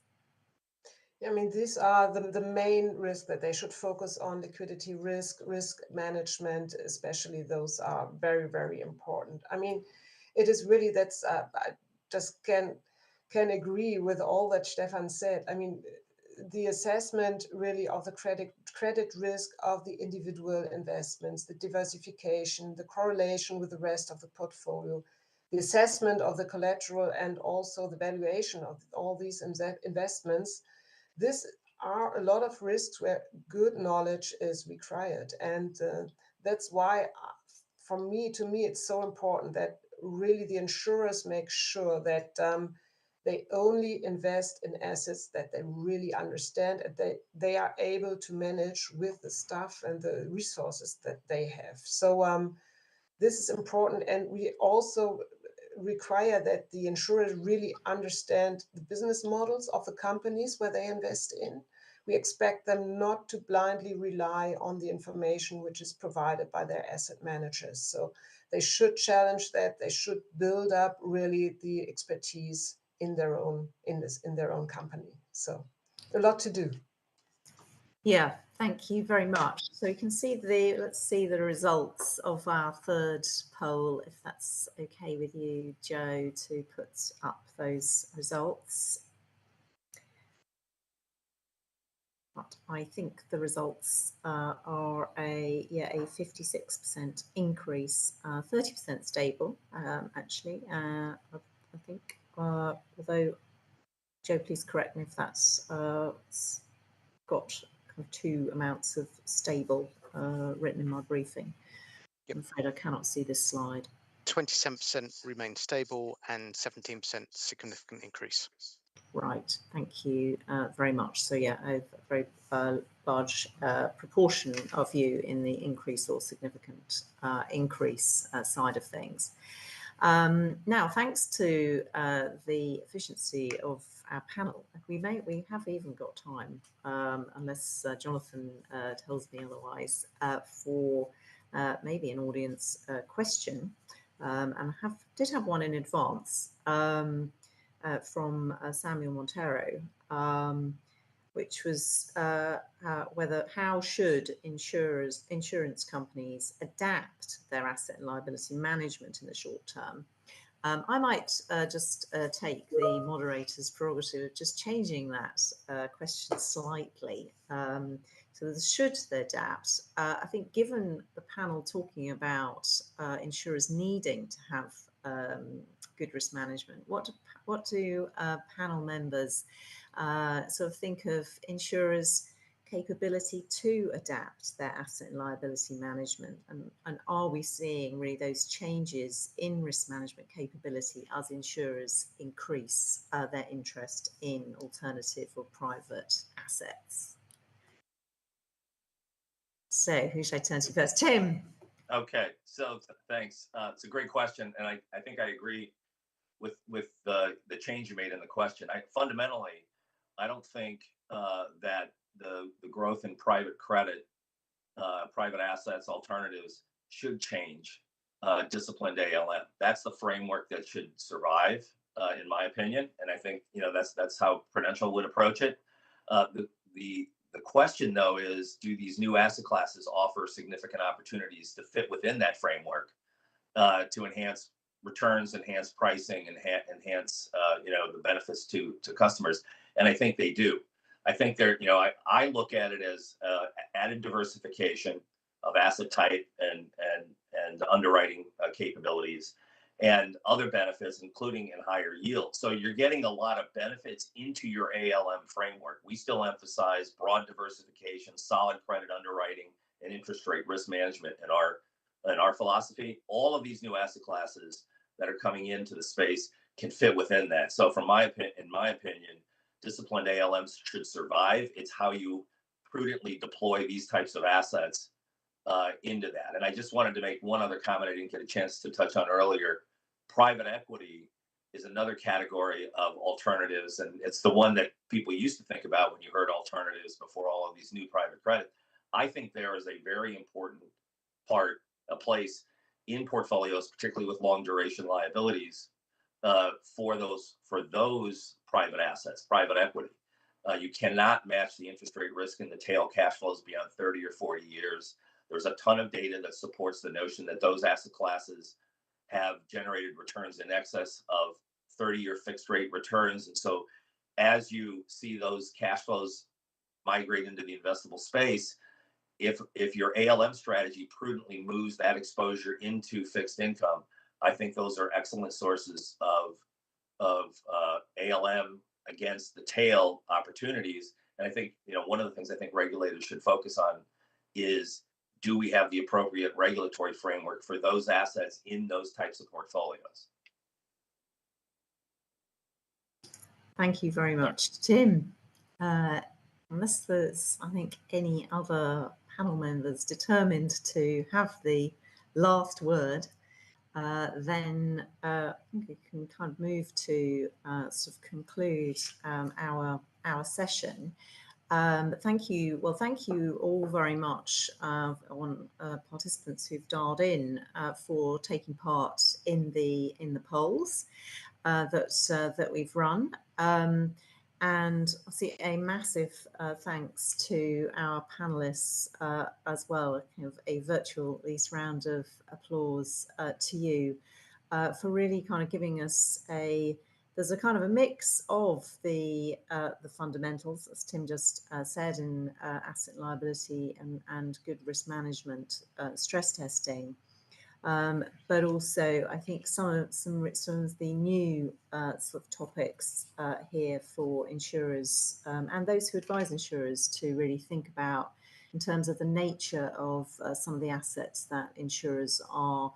I mean, these are the main risks that they should focus on: liquidity risk management, especially. Those are very, very important. I mean, it is really I just can agree with all that Stefan said. I mean, the assessment really of the credit risk of the individual investments, the diversification, the correlation with the rest of the portfolio, the assessment of the collateral, and also the valuation of all these investments. This are a lot of risks where good knowledge is required. And that's why, to me, it's so important that really the insurers make sure that they only invest in assets that they really understand and they are able to manage with the staff and the resources that they have. So this is important. And we also require that the insurers really understand the business models of the companies where they invest in. We expect them not to blindly rely on the information which is provided by their asset managers. So they should challenge that. They should build up really the expertise in their own company. So a lot to do. Yeah, thank you very much. So you can see let's see the results of our third poll, if that's okay with you, Joe, to put up those results. But I think the results are a 56% increase, 30% stable, actually, I think, although, Joe, please correct me if that's got kind of two amounts of stable written in my briefing. Yep. I'm afraid I cannot see this slide. 27% remain stable and 17% significant increase. Right, thank you very much. So yeah, a very large proportion of you in the increase or significant increase side of things. Now, thanks to the efficiency of our panel, we have even got time, unless Jonathan tells me otherwise, for maybe an audience question. And I did have one in advance from Samuel Montero, which was how should insurance companies adapt their asset and liability management in the short term? I might just take the moderator's prerogative of just changing that question slightly. So should they adapt? I think given the panel talking about insurers needing to have good risk management, what do panel members sort of think of insurers' capability to adapt their asset and liability management, and are we seeing really those changes in risk management capability as insurers increase their interest in alternative or private assets? So who should I turn to first? Tim. Okay, so thanks. It's a great question, and I think I agree with the change you made in the question. Fundamentally, I don't think that the growth in private credit, private assets, alternatives should change disciplined ALM. That's the framework that should survive, in my opinion. And I think that's how Prudential would approach it. The question, though, is do these new asset classes offer significant opportunities to fit within that framework to enhance returns, enhance pricing, and enhance the benefits to customers? And I think they do. I think they're, I look at it as added diversification of asset type and underwriting capabilities and other benefits, including in higher yield. So you're getting a lot of benefits into your ALM framework. We still emphasize broad diversification, solid credit underwriting, and interest rate risk management in our philosophy. All of these new asset classes that are coming into the space can fit within that. So in my opinion, disciplined ALMs should survive. It's how you prudently deploy these types of assets into that. And I just wanted to make one other comment I didn't get a chance to touch on earlier. Private equity is another category of alternatives, and it's the one that people used to think about when you heard alternatives before all of these new private credit. I think there is a very important a place in portfolios, particularly with long duration liabilities, for those private assets, private equity. You cannot match the interest rate risk in the tail cash flows beyond 30 or 40 years. There's a ton of data that supports the notion that those asset classes have generated returns in excess of 30-year fixed rate returns. And so as you see those cash flows migrate into the investable space, if your ALM strategy prudently moves that exposure into fixed income, I think those are excellent sources of ALM against the tail opportunities. And I think one of the things I think regulators should focus on is, do we have the appropriate regulatory framework for those assets in those types of portfolios? Thank you very much, Tim. Unless there's, I think, any other panel members determined to have the last word, then I think we can kind of move to sort of conclude our session. Thank you. Well, thank you all very much, participants who've dialed in for taking part in the polls that we've run. And obviously a massive thanks to our panelists as well, kind of a virtual at least round of applause to you for really kind of giving us there's a kind of a mix of the fundamentals, as Tim just said, in asset liability and good risk management, stress testing. But also, I think some of the new sort of topics here for insurers and those who advise insurers to really think about in terms of the nature of some of the assets that insurers are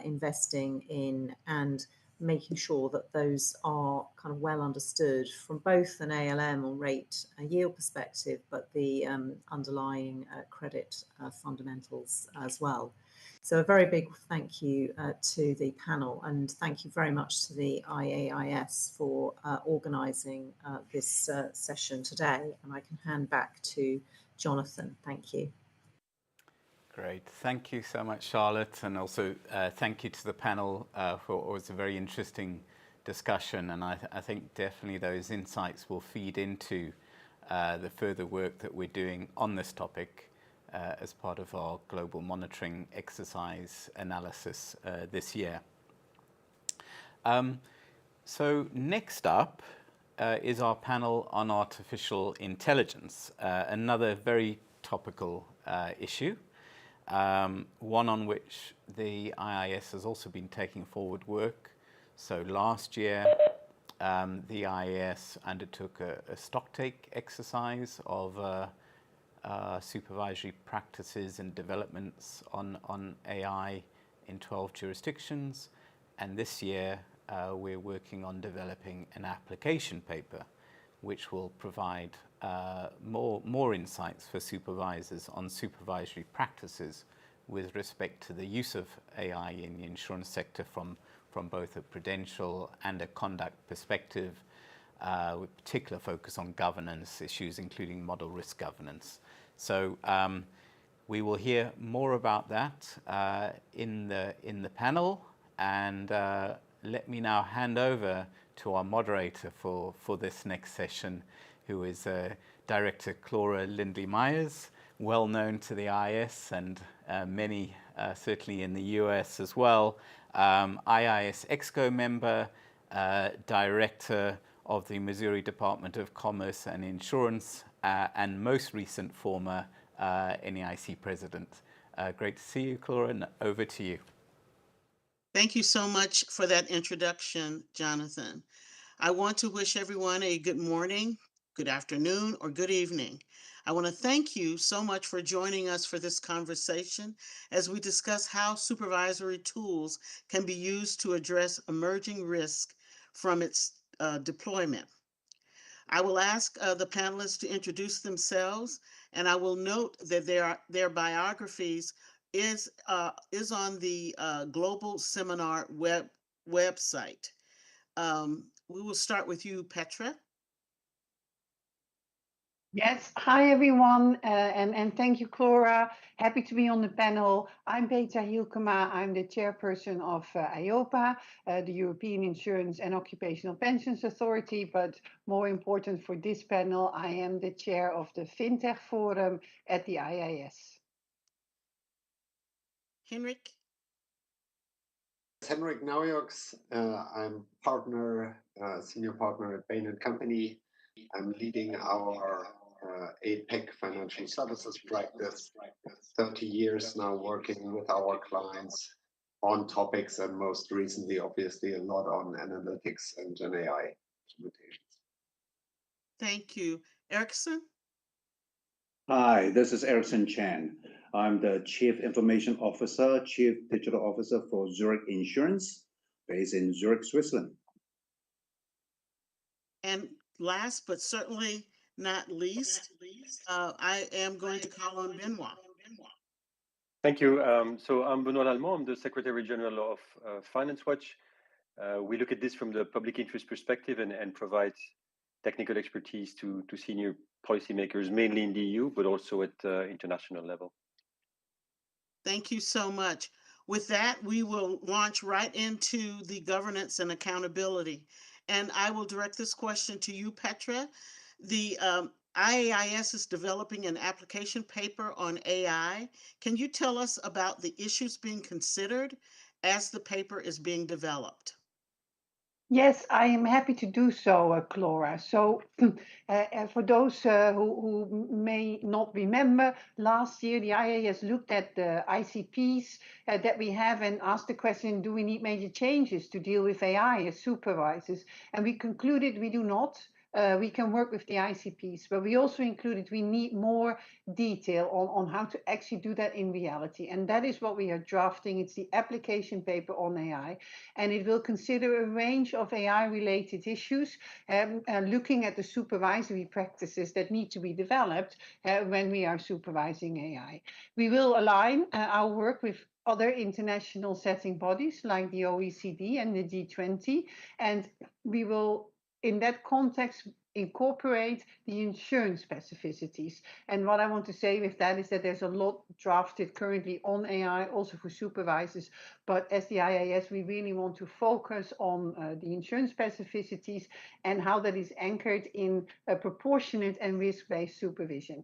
investing in, and making sure that those are kind of well understood from both an ALM or rate yield perspective, but the underlying credit fundamentals as well. So a very big thank you to the panel, and thank you very much to the IAIS for organising this session today. And I can hand back to Jonathan. Thank you. Great. Thank you so much, Charlotte. And also thank you to the panel for what was a very interesting discussion. And I think definitely those insights will feed into the further work that we're doing on this topic as part of our global monitoring exercise analysis this year. So next up is our panel on artificial intelligence, another very topical issue, one on which the IAIS has also been taking forward work. So last year, the IAIS undertook a stocktake exercise of supervisory practices and developments on AI in 12 jurisdictions. And this year, we're working on developing an application paper, which will provide more insights for supervisors on supervisory practices with respect to the use of AI in the insurance sector from both a prudential and a conduct perspective, with particular focus on governance issues, including model risk governance. So we will hear more about that in the panel, and let me now hand over to our moderator for this next session, who is Director Clara Lindley-Myers, well known to the IAIS and many certainly in the US as well, IAIS EXCO member, Director of the Missouri Department of Commerce and Insurance, and most recent former NAIC president. Great to see you, Clara, and over to you. Thank you so much for that introduction, Jonathan. I want to wish everyone a good morning, good afternoon, or good evening. I want to thank you so much for joining us for this conversation as we discuss how supervisory tools can be used to address emerging risk from its deployment. I will ask the panelists to introduce themselves, and I will note that their biographies is on the Global Seminar website. We will start with you, Petra. Yes, hi everyone, and thank you, Clara. Happy to be on the panel. I'm Petra Hielkema. I'm the chairperson of EIOPA, the European Insurance and Occupational Pensions Authority, but more important for this panel, I am the chair of the FinTech Forum at the IAIS. Henrik? Henrik Naujoks. I'm senior partner at Bain & Company. I'm leading our APEC financial services practice, 30 years now working with our clients on topics, and most recently, obviously, a lot on analytics and Gen AI implementations. Thank you. Erickson? Hi, this is Erickson Chan. I'm the Chief Information Officer, Chief Digital Officer for Zurich Insurance, based in Zurich, Switzerland. And last but certainly not least, I am going to call on Benoit. Thank you. So I'm Benoit Lallemand. I'm the Secretary General of Finance Watch. We look at this from the public interest perspective and provide technical expertise to senior policymakers, mainly in the EU, but also at international level. Thank you so much. With that, we will launch right into the governance and accountability. And I will direct this question to you, Petra. The IAIS is developing an application paper on AI. Can you tell us about the issues being considered as the paper is being developed? Yes, I am happy to do so, Clara. So for those who may not remember, last year the IAIS looked at the ICPs that we have and asked the question, do we need major changes to deal with AI as supervisors? And we concluded we do not. we can work with the ICPs, but we also included we need more detail on how to actually do that in reality. And that is what we are drafting. It's the application paper on AI, and it will consider a range of AI-related issues, looking at the supervisory practices that need to be developed when we are supervising AI. We will align our work with other international setting bodies like the OECD and the G20, and we will, in that context, incorporate the insurance specificities. And what I want to say with that is that there's a lot drafted currently on AI, also for supervisors. But as the IAIS, we really want to focus on the insurance specificities and how that is anchored in a proportionate and risk-based supervision.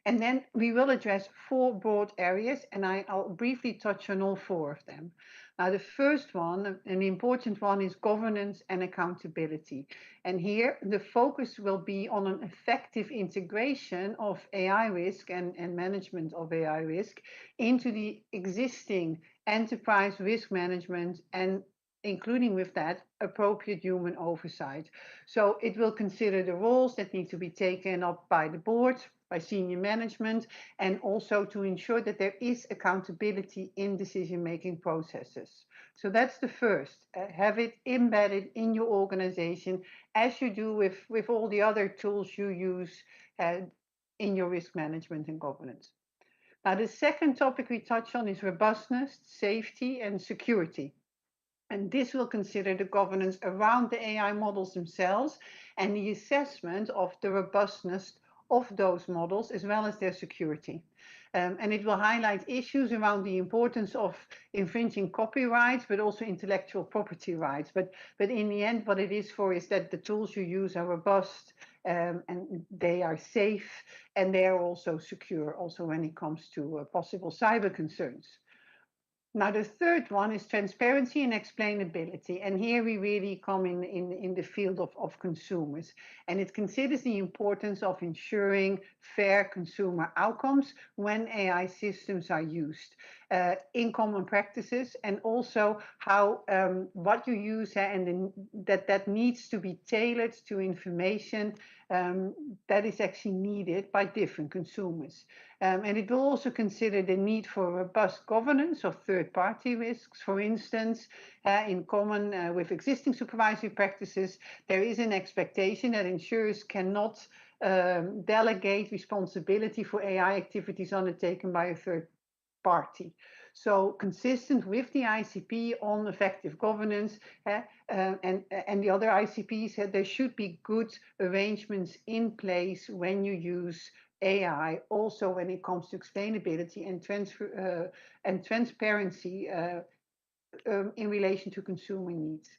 And then we will address 4 broad areas, and I'll briefly touch on all 4 of them. Now, the first one, an important one, is governance and accountability. And here, the focus will be on an effective integration of AI risk and management of AI risk into the existing enterprise risk management, and including with that appropriate human oversight. So it will consider the roles that need to be taken up by the board, by senior management, and also to ensure that there is accountability in decision-making processes. So that's the first, have it embedded in your organization as you do with all the other tools you use in your risk management and governance. Now, the second topic we touch on is robustness, safety, and security. And this will consider the governance around the AI models themselves and the assessment of the robustness of those models, as well as their security. And it will highlight issues around the importance of infringing copyrights, but also intellectual property rights. But in the end, what it is for is that the tools you use are robust, and they are safe, and they are also secure, also when it comes to possible cyber concerns. Now, the third one is transparency and explainability. And here we really come in the field of consumers. And it considers the importance of ensuring fair consumer outcomes when AI systems are used in common practices, and also how what you use and that needs to be tailored to information that is actually needed by different consumers. And it will also consider the need for robust governance of third-party risks. For instance, in common with existing supervisory practices, there is an expectation that insurers cannot delegate responsibility for AI activities undertaken by a third party. So consistent with the ICP on effective governance and the other ICPs, there should be good arrangements in place when you use AI, also when it comes to explainability and transparency in relation to consumer needs.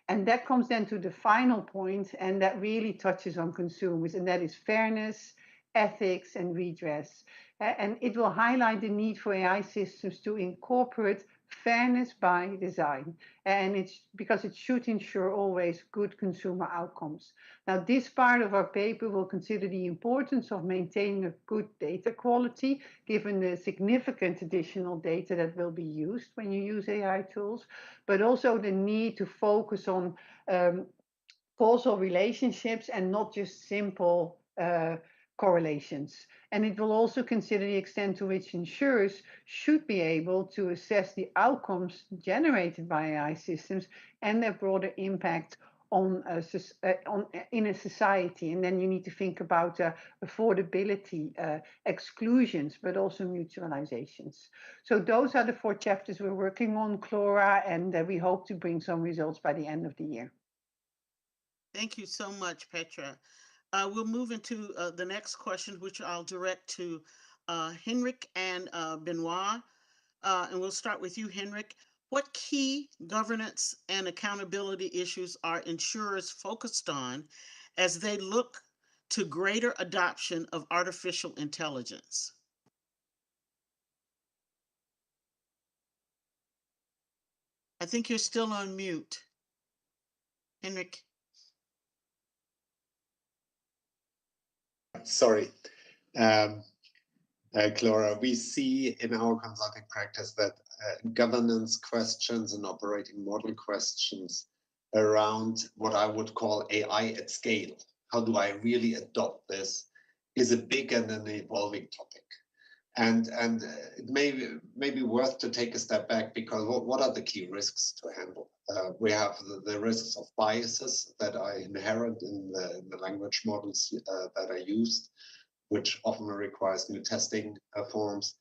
And that comes then to the final point, and that really touches on consumers, and that is fairness, ethics, and redress. And it will highlight the need for AI systems to incorporate fairness by design, and it's because it should ensure always good consumer outcomes. Now, this part of our paper will consider the importance of maintaining a good data quality, given the significant additional data that will be used when you use AI tools, but also the need to focus on causal relationships and not just simple correlations. And it will also consider the extent to which insurers should be able to assess the outcomes generated by AI systems and their broader impact in a society. And then you need to think about affordability, exclusions, but also mutualizations. So those are the 4 chapters we're working on, Clara, and we hope to bring some results by the end of the year. Thank you so much, Petra. We'll move into the next question, which I'll direct to Henrik and Benoit. And we'll start with you, Henrik. What key governance and accountability issues are insurers focused on as they look to greater adoption of artificial intelligence? I think you're still on mute, Henrik. Sorry. Clara, we see in our consulting practice that governance questions and operating model questions around what I would call AI at scale how do I really adopt this, is a big and an evolving topic. And it may be worth to take a step back, because what are the key risks to handle? We have the risks of biases that are inherent in the language models that are used, which often requires new testing forms.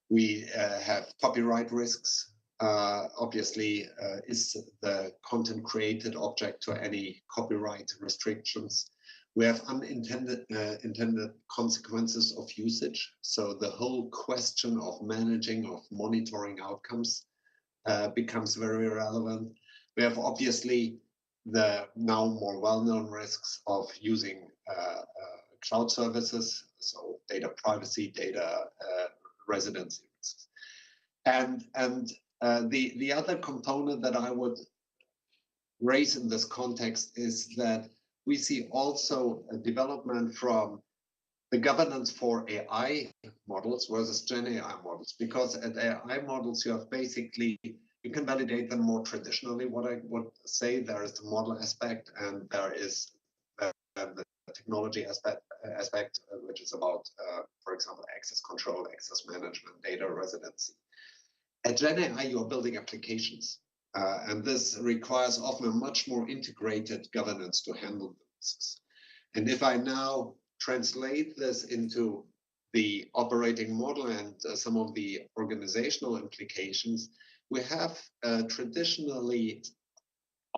We have copyright risks. Obviously, is the content created object to any copyright restrictions? We have unintended intended consequences of usage. So the whole question of managing, of monitoring outcomes becomes very relevant. We have obviously the now more well-known risks of using cloud services, so data privacy, data residency risks. And the other component that I would raise in this context is that we see also a development from the governance for AI models versus Gen AI models, because at AI models, you have basically, you can validate them more traditionally. What I would say, there is the model aspect and there is the technology aspect, which is about, for example, access control, access management, data residency. At Gen AI, you are building applications. And this requires often a much more integrated governance to handle the risks. And if I now translate this into the operating model and some of the organizational implications, we have traditionally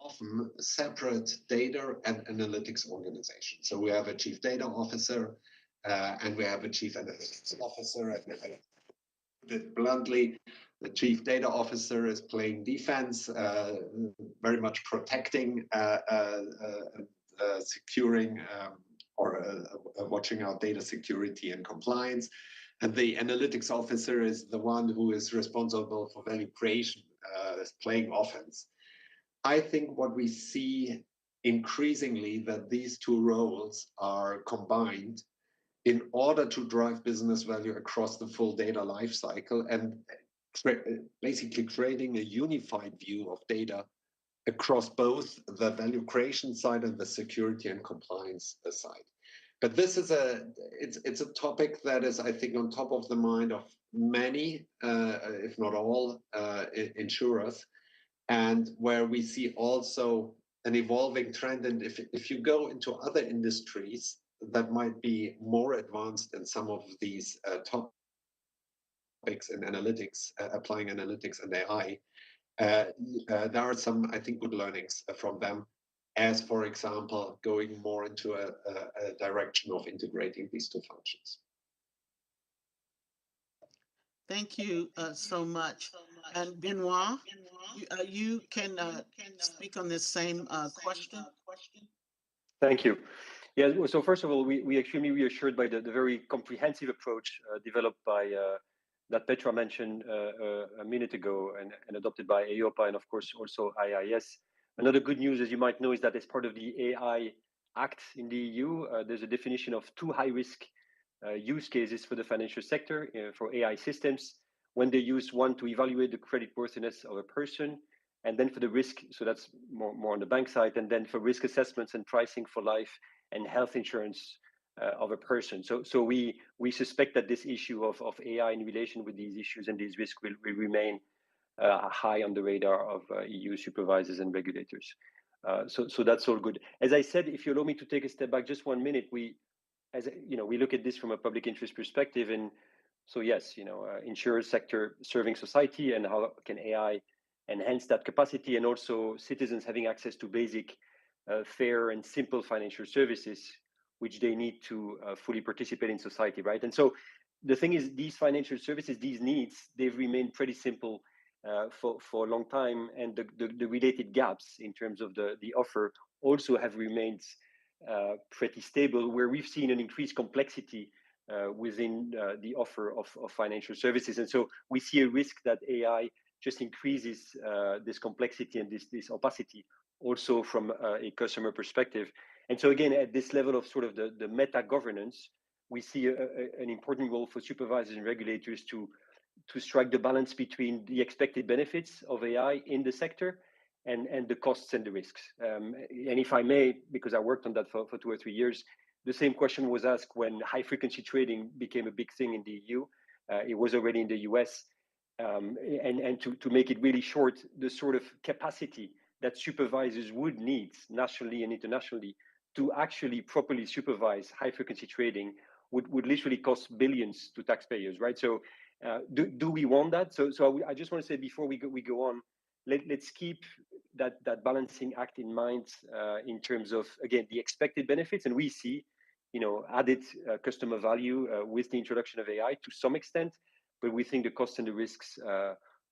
often separate data and analytics organizations. So we have a chief data officer and we have a chief analytics officer. And if I put it bluntly, the chief data officer is playing defense, very much protecting, securing, or watching out data security and compliance. And the analytics officer is the one who is responsible for value creation, playing offense. I think what we see increasingly, that these two roles are combined in order to drive business value across the full data lifecycle, and basically creating a unified view of data across both the value creation side and the security and compliance side. But this is it's a topic that is, I think, on top of the mind of many, if not all, insurers, and where we see also an evolving trend. And if you go into other industries that might be more advanced in some of these topics in analytics, applying analytics and AI, there are some, I think, good learnings from them, as, for example, going more into a direction of integrating these two functions. Thank you so much. And Benoit, you can speak on this same question. Thank you. Yeah, so first of all, we extremely reassured by the very comprehensive approach developed by that Petra mentioned a minute ago and adopted by EIOPA and of course also IAIS. Another good news, as you might know, is that as part of the AI Act in the EU, there's a definition of 2 high-risk use cases for the financial sector for AI systems, when they use one to evaluate the creditworthiness of a person, and then for the risk, so that's more on the bank side, and then for risk assessments and pricing for life and health insurance of a person. So we suspect that this issue of AI in relation with these issues and these risks will remain high on the radar of EU supervisors and regulators. So that's all good. As I said, if you allow me to take a step back just 1 minute, we look at this from a public interest perspective, and so yes, insurance sector serving society, and how can AI enhance that capacity, and also citizens having access to basic, fair and simple financial services, which they need to fully participate in society, right? And so the thing is, these financial services, these needs, they've remained pretty simple for a long time, and the related gaps in terms of the offer also have remained pretty stable, where we've seen an increased complexity within the offer of financial services. And so we see a risk that AI just increases this complexity and this opacity also from a customer perspective. And so again, at this level of sort of the meta governance, we see an important role for supervisors and regulators to strike the balance between the expected benefits of AI in the sector and the costs and the risks. And if I may, because I worked on that for 2 or 3 years, the same question was asked when high frequency trading became a big thing in the EU. It was already in the US. And to make it really short, the sort of capacity that supervisors would need nationally and internationally to actually properly supervise high frequency trading would literally cost billions to taxpayers, right? So do we want that? So I just want to say before we go on, let's keep that balancing act in mind in terms of, again, the expected benefits. And we see, added customer value with the introduction of AI to some extent, but we think the costs and the risks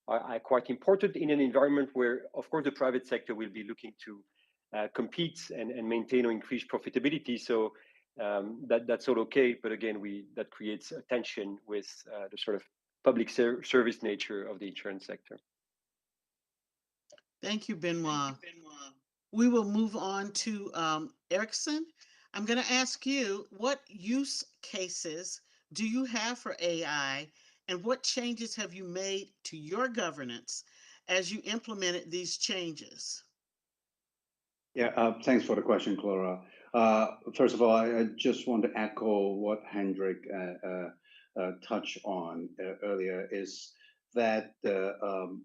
are quite important in an environment where, of course, the private sector will be looking to compete and maintain or increase profitability. So that's all okay, but again, that creates a tension with the sort of public service nature of the insurance sector. Thank you, Benoit. We will move on to Erickson. I'm going to ask you, what use cases do you have for AI, and what changes have you made to your governance as you implemented these changes? Yeah, thanks for the question, Clara. First of all, I just want to echo what Hendrik touched on earlier, is that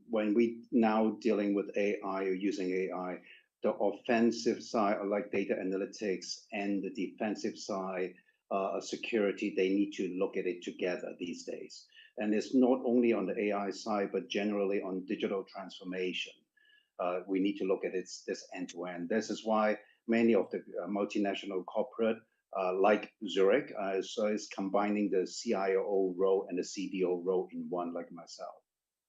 when we now dealing with AI or using AI, the offensive side, like data analytics, and the defensive side, security, they need to look at it together these days. And it's not only on the AI side, but generally on digital transformation. We need to look at this end to end. This is why many of the multinational corporate, like Zurich, is combining the CIO role and the CDO role in one, like myself.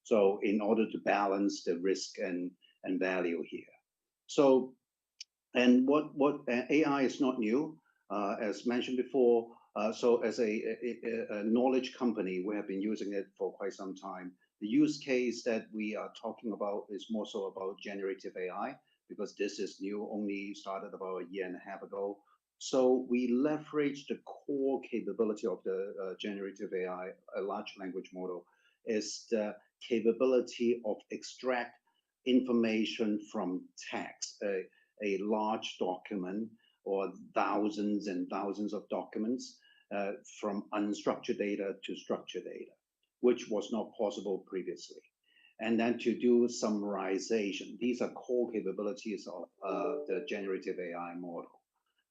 So in order to balance the risk and value here. So, and what AI is not new, as mentioned before. So as a knowledge company, we have been using it for quite some time. The use case that we are talking about is more so about generative AI, because this is new, only started about a year and a half ago. So we leverage the core capability of the generative AI, a large language model, is the capability of extract information from text, a large document or thousands and thousands of documents from unstructured data to structured data, which was not possible previously. And then to do summarization. These are core capabilities of the generative AI model.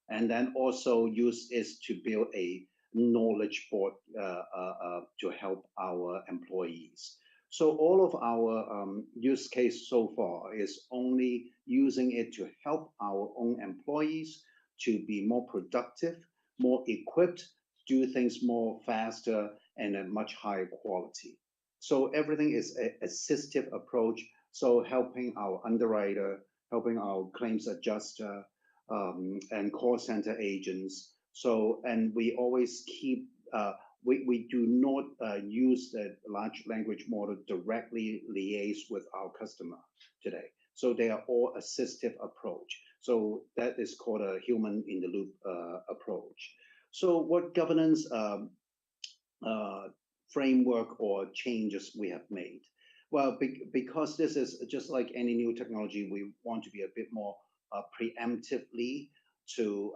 And then also use is to build a knowledge board to help our employees. So all of our use case so far is only using it to help our own employees to be more productive, more equipped, do things more faster and at much higher quality. So everything is an assistive approach. So helping our underwriter, helping our claims adjuster, and call center agents. So, and we always keep, we do not use the large language model directly liaise with our customer today. So they are all assistive approach. So that is called a human in the loop approach. So what governance framework or changes we have made? Well, because this is just like any new technology, we want to be a bit more preemptively, to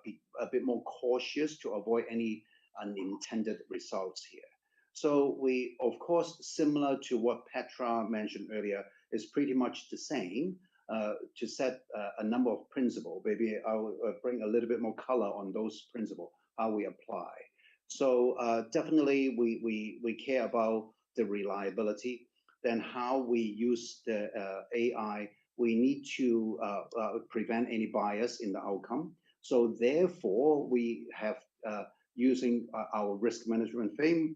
be a bit more cautious to avoid any unintended results here. So we, of course, similar to what Petra mentioned earlier, is pretty much the same to set a number of principles. Maybe I'll bring a little bit more color on those principles, how we apply. So definitely we care about the reliability, then how we use the AI. We need to prevent any bias in the outcome. So therefore, we have using our risk management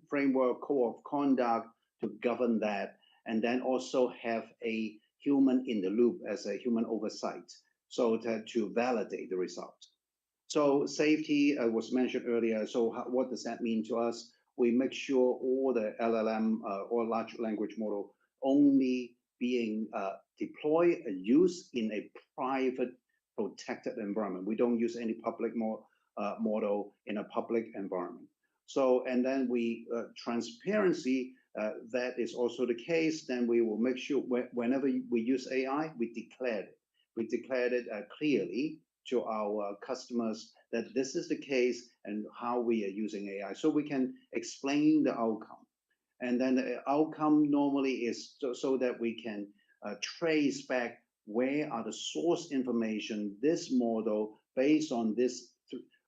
framework, code of conduct to govern that, and then also have a human in the loop as a human oversight, so that to validate the result. So safety was mentioned earlier. So what does that mean to us? We make sure all the LLM or large language model only being deployed and used in a private protected environment. We don't use any public model in a public environment. So, and then we transparency that is also the case, then we will make sure whenever we use AI, we declare it. We declared it clearly to our customers that this is the case and how we are using AI, so we can explain the outcome. And then the outcome normally is so that we can trace back where are the source information, this model based on this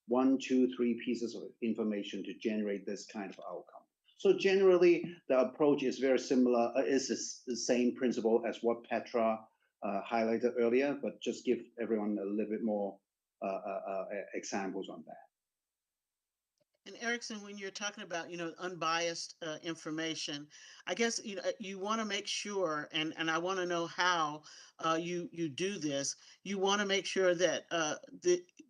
1, 2, 3 pieces of information to generate this kind of outcome. So generally, the approach is very similar, is the same principle as what Petra highlighted earlier, but just give everyone a little bit more examples on that. And Erickson, when you're talking about, unbiased information, I guess, you want to make sure, and I want to know how you do this. You want to make sure that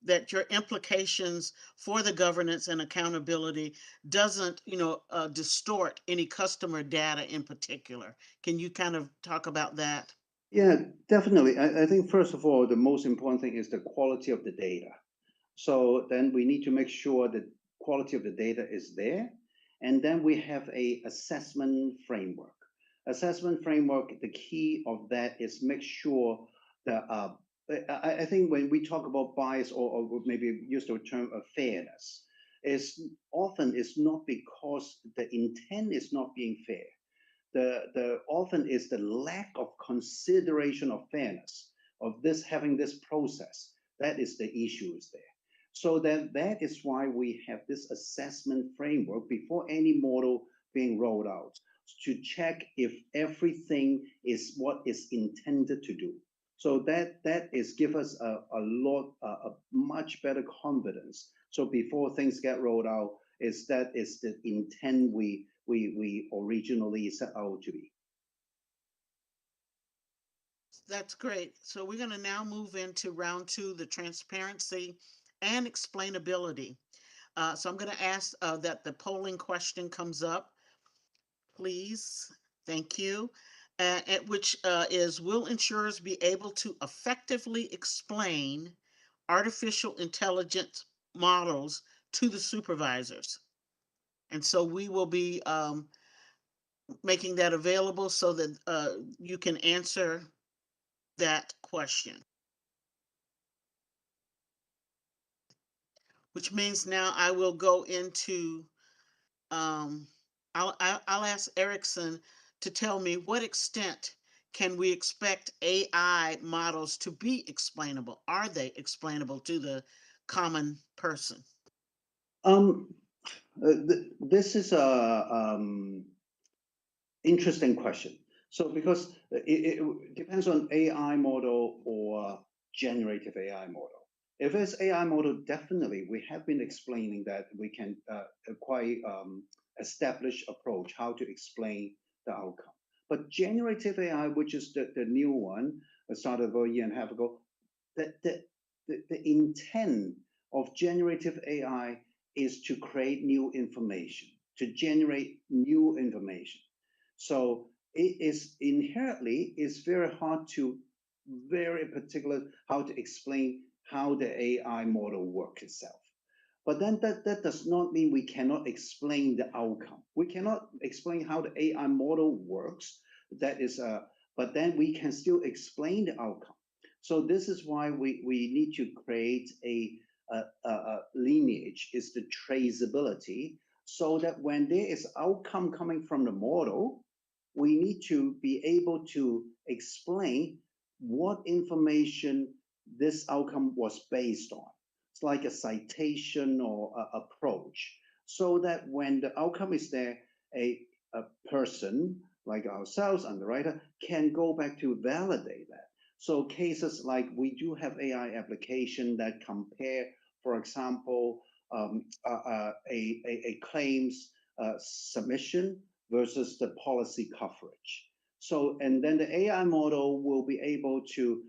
that your implications for the governance and accountability doesn't, distort any customer data in particular. Can you kind of talk about that? Yeah, definitely. I think first of all, the most important thing is the quality of the data. So then we need to make sure that quality of the data is there. And then we have a assessment framework. Assessment framework, the key of that is make sure that I think when we talk about bias or maybe use the term of fairness, is often it's not because the intent is not being fair. The often is the lack of consideration of fairness of this having this process. That is the issue is there. So then that is why we have this assessment framework before any model being rolled out to check if everything is what is intended to do. So that is give us a much better confidence. So before things get rolled out, is that is the intent we originally set out to be. That's great. So we're going to now move into round 2, the transparency and explainability. So I'm going to ask that the polling question comes up, please. Thank you. Which is, will insurers be able to effectively explain artificial intelligence models to the supervisors? And so we will be making that available so that you can answer that question. Which means now I will go into, I'll ask Erickson to tell me what extent can we expect AI models to be explainable? Are they explainable to the common person? This is a interesting question. So because it depends on AI model or generative AI model. If it's AI model, definitely we have been explaining that we can quite establish approach how to explain the outcome. But generative AI, which is the new one, started about a year and a half ago, the intent of generative AI is to create new information, to generate new information. So it is inherently, it's very hard to very particular how to explain how the AI model works itself. But then that does not mean we cannot explain the outcome. We cannot explain how the AI model works. That is, but then we can still explain the outcome. So this is why we need to create a lineage, is the traceability, so that when there is outcome coming from the model, we need to be able to explain what information this outcome was based on. It's like a citation or approach, so that when the outcome is there, a person like ourselves, underwriter, can go back to validate that. So cases like we do have AI application that compare, for example, a claims submission versus the policy coverage. So, and then the AI model will be able to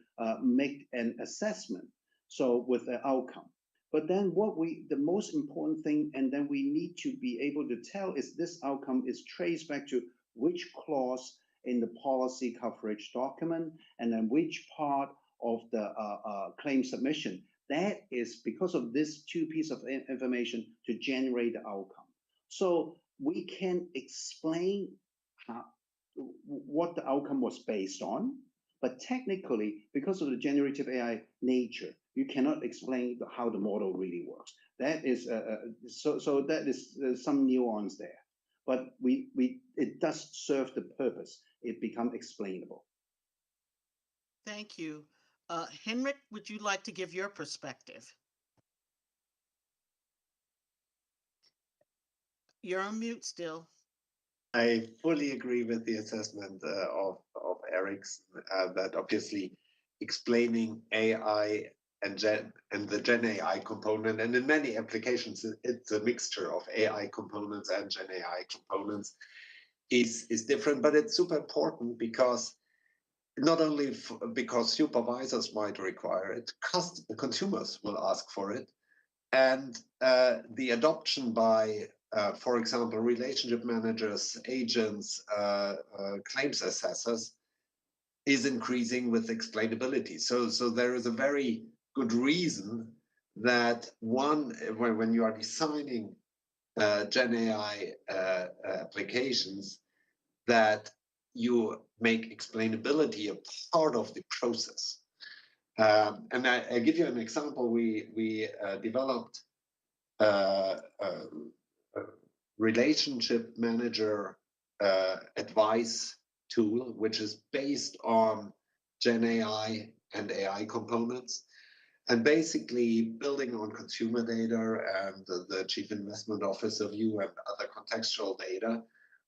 make an assessment, so with the outcome. But then the most important thing, and then we need to be able to tell, is this outcome is traced back to which clause in the policy coverage document, and then which part of the claim submission. That is because of this two pieces of information to generate the outcome. So we can explain what the outcome was based on. But technically, because of the generative AI nature, you cannot explain how the model really works. That is so that is some nuance there. But it does serve the purpose. It becomes explainable. Thank you. Henrik, would you like to give your perspective? You're on mute still. I fully agree with the assessment of Eric's that obviously explaining AI and the Gen AI component, and in many applications it's a mixture of AI components and Gen AI components, is different, but it's super important because not only because supervisors might require it, consumers will ask for it, and the adoption by for example, relationship managers, agents, claims assessors is increasing with explainability. So there is a very good reason that when you are designing Gen AI applications, that you make explainability a part of the process. And I give you an example. We developed a relationship manager advice tool, which is based on Gen AI and AI components, and basically building on consumer data and the chief investment officer view and other contextual data.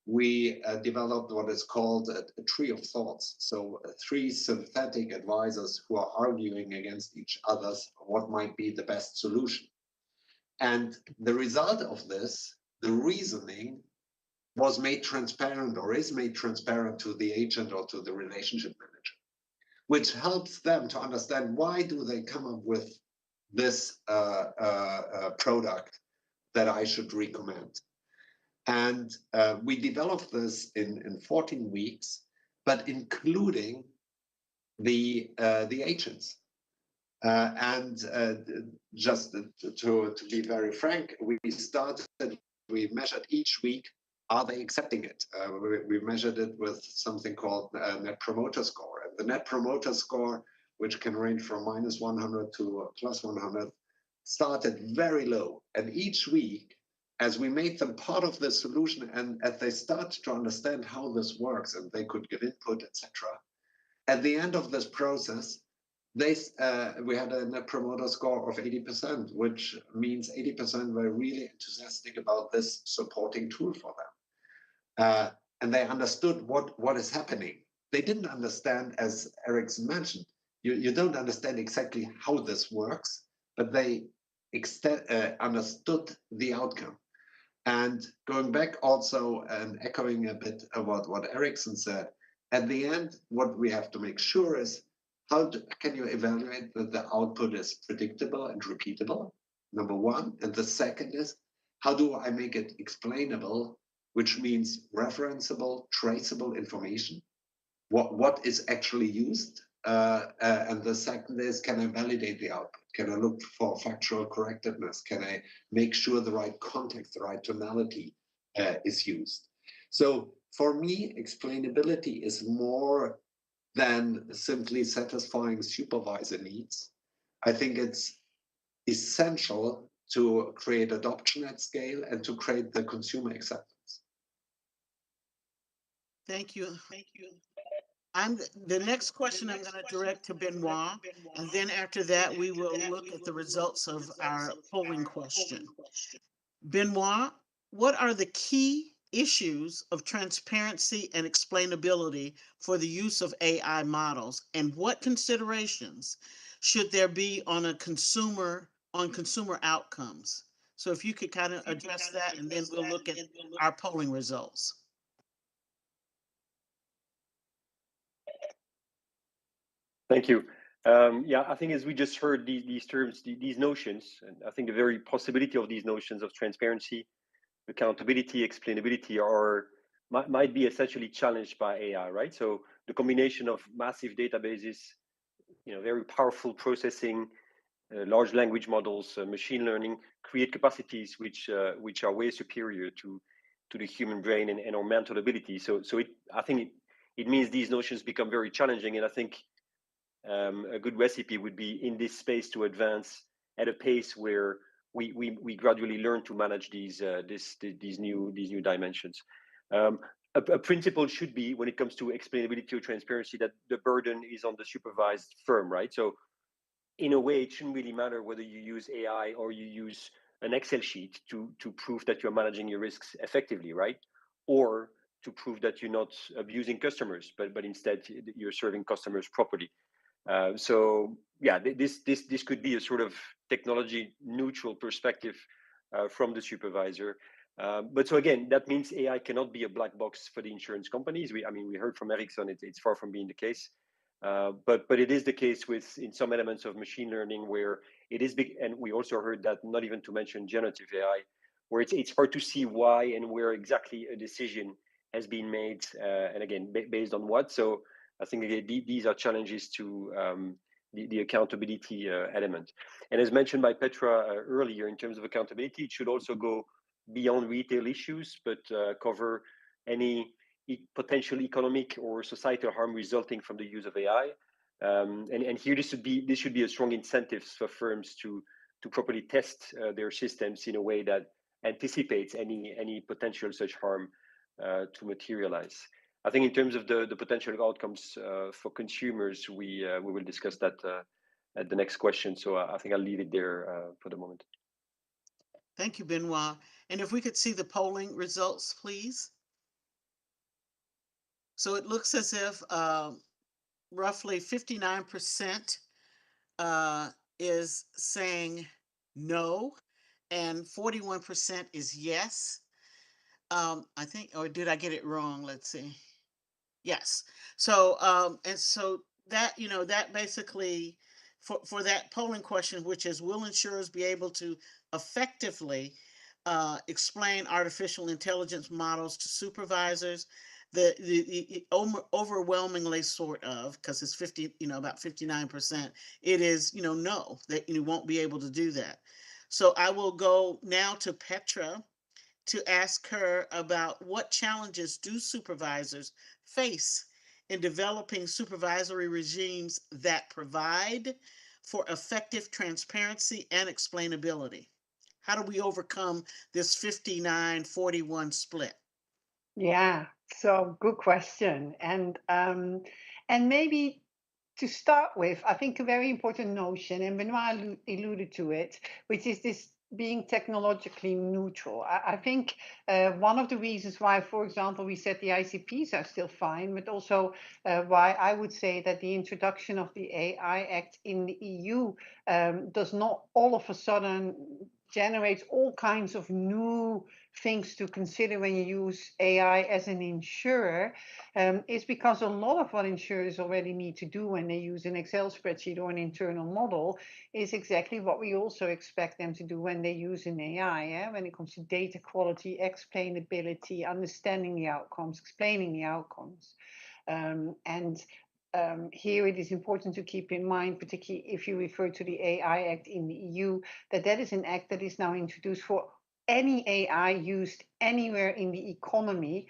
We developed what is called a tree of thoughts. So three synthetic advisors who are arguing against each other what might be the best solution. And the result of this, the reasoning, was made transparent or is made transparent to the agent or to the relationship manager, which helps them to understand why do they come up with this product that I should recommend. And we developed this in 14 weeks, but including the agents. Just to be very frank, we measured each week, are they accepting it? We measured it with something called Net Promoter Score. And the Net Promoter Score, which can range from -100 to +100, started very low. And each week, as we made them part of the solution and as they start to understand how this works and they could give input, etc., at the end of this process, we had a Net Promoter Score of 80%, which means 80% were really enthusiastic about this supporting tool for them. And they understood what is happening. They didn't understand, as Eric's mentioned, you don't understand exactly how this works, but they understood the outcome. And going back also and echoing a bit about what Erickson said, at the end, what we have to make sure is how can you evaluate that the output is predictable and repeatable, number one. And the second is, how do I make it explainable, which means referenceable, traceable information, what is actually used. And the second is, can I validate the output? Can I look for factual correctness? Can I make sure the right context, the right tonality is used? So for me, explainability is more than simply satisfying supervisor needs. I think it's essential to create adoption at scale and to create the consumer acceptance. Thank you. The next question I'm going to direct to Benoit, and then after that, we will look at the results of our polling question. Benoit, what are the key issues of transparency and explainability for the use of AI models, and what considerations should there be on consumer outcomes? So if you could kind of address that, and then we'll look at our polling results. Thank you. Yeah, I think as we just heard these terms, these notions, and I think the very possibility of these notions of transparency, accountability, explainability might be essentially challenged by AI, right? So the combination of massive databases, very powerful processing, large language models, machine learning create capacities which are way superior to to the human brain and our mental ability. So I think it means these notions become very challenging, and I think a good recipe would be in this space to advance at a pace where we gradually learn to manage these new dimensions. A principle should be, when it comes to explainability or transparency, that the burden is on the supervised firm, right? So in a way, it shouldn't really matter whether you use AI or you use an Excel sheet to prove that you're managing your risks effectively, right? Or to prove that you're not abusing customers, but instead you're serving customers properly. So yeah, this could be a sort of technology neutral perspective from the supervisor. But so again, that means AI cannot be a black box for the insurance companies. We heard from Ericsson, it's far from being the case. But it is the case with in some elements of machine learning where it is big, and we also heard that, not even to mention generative AI, where it's hard to see why and where exactly a decision has been made, and again based on what. So I think again, these are challenges to the accountability element. And as mentioned by Petra earlier, in terms of accountability, it should also go beyond retail issues, but cover any potential economic or societal harm resulting from the use of AI. And here this should be a strong incentive for firms to properly test their systems in a way that anticipates any potential such harm to materialize. I think in terms of the potential outcomes for consumers, we will discuss that at the next question. So I think I'll leave it there for the moment. Thank you, Benoit. And if we could see the polling results, please. So it looks as if roughly 59% is saying no, and 41% is yes. I think, or did I get it wrong? Let's see. Yes. So, and so that, that basically for that polling question, which is, will insurers be able to effectively explain artificial intelligence models to supervisors? The overwhelmingly sort of, because it's 50, about 59%, it is, no, that you won't be able to do that. So I will go now to Petra to ask her about what challenges do supervisors face in developing supervisory regimes that provide for effective transparency and explainability. How do we overcome this 59-41 split? Yeah, so good question. And maybe to start with, I think a very important notion, and Benoit alluded to it, which is this being technologically neutral. I think one of the reasons why, for example, we said the ICPs are still fine, but also why I would say that the introduction of the AI Act in the EU does not all of a sudden generate all kinds of new things to consider when you use AI as an insurer, is because a lot of what insurers already need to do when they use an Excel spreadsheet or an internal model is exactly what we also expect them to do when they use an AI, when it comes to data quality, explainability, understanding the outcomes, explaining the outcomes. Here it is important to keep in mind, particularly if you refer to the AI Act in the EU, that is an act that is now introduced for any AI used anywhere in the economy,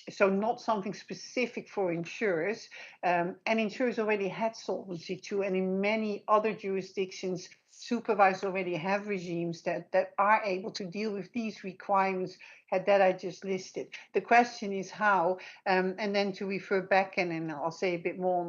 so not something specific for insurers. And insurers already had Solvency II, and in many other jurisdictions, supervisors already have regimes that are able to deal with these requirements that I just listed. The question is how, and then to refer back, and then I'll say a bit more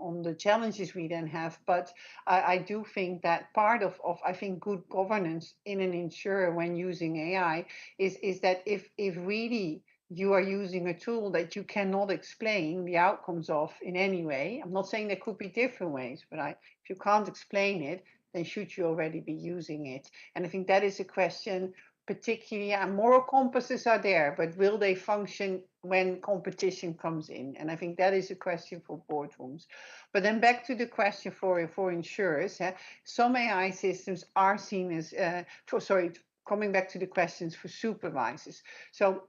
on the challenges we then have. But I do think that part of I think good governance in an insurer when using AI is that if really you are using a tool that you cannot explain the outcomes of in any way, I'm not saying there could be different ways, but if you can't explain it, then should you already be using it? And I think that is a question, particularly, moral compasses are there, but will they function when competition comes in? And I think that is a question for boardrooms. But then back to the question for insurers, some AI systems are seen as, coming back to the questions for supervisors. So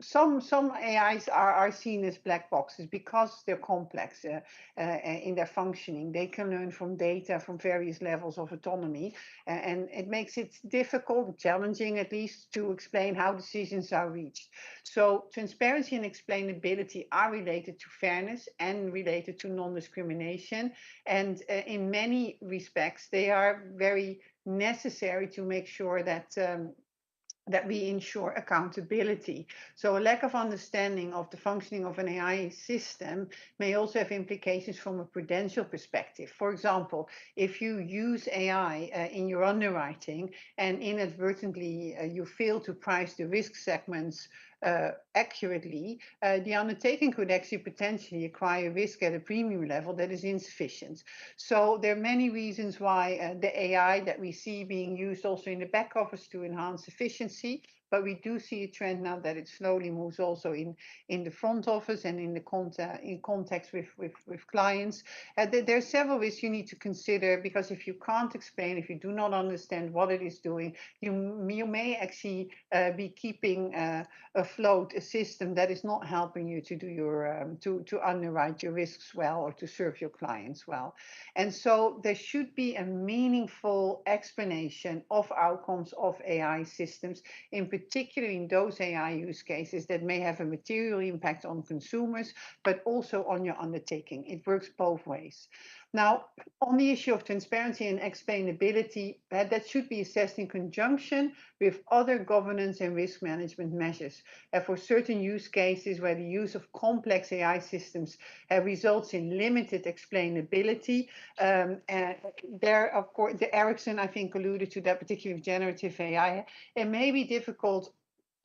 some AIs are seen as black boxes because they're complex in their functioning. They can learn from data from various levels of autonomy, and it makes it difficult, challenging at least, to explain how decisions are reached. So transparency and explainability are related to fairness and related to non-discrimination, and in many respects they are very necessary to make sure that that we ensure accountability. So a lack of understanding of the functioning of an AI system may also have implications from a prudential perspective. For example, if you use AI in your underwriting and inadvertently you fail to price the risk segments accurately, the undertaking could actually potentially acquire risk at a premium level that is insufficient. So there are many reasons why the AI that we see being used also in the back office to enhance efficiency, but we do see a trend now that it slowly moves also in the front office and in the in context with clients. There are several risks you need to consider, because if you can't explain, if you do not understand what it is doing, you may actually be keeping afloat a system that is not helping you to do your to underwrite your risks well or to serve your clients well. And so there should be a meaningful explanation of outcomes of AI systems, in particular in those AI use cases that may have a material impact on consumers, but also on your undertaking. It works both ways. Now, on the issue of transparency and explainability, that should be assessed in conjunction with other governance and risk management measures. For certain use cases where the use of complex AI systems results in limited explainability, there, of course, Ericsson, I think, alluded to that, particularly with generative AI. It may be difficult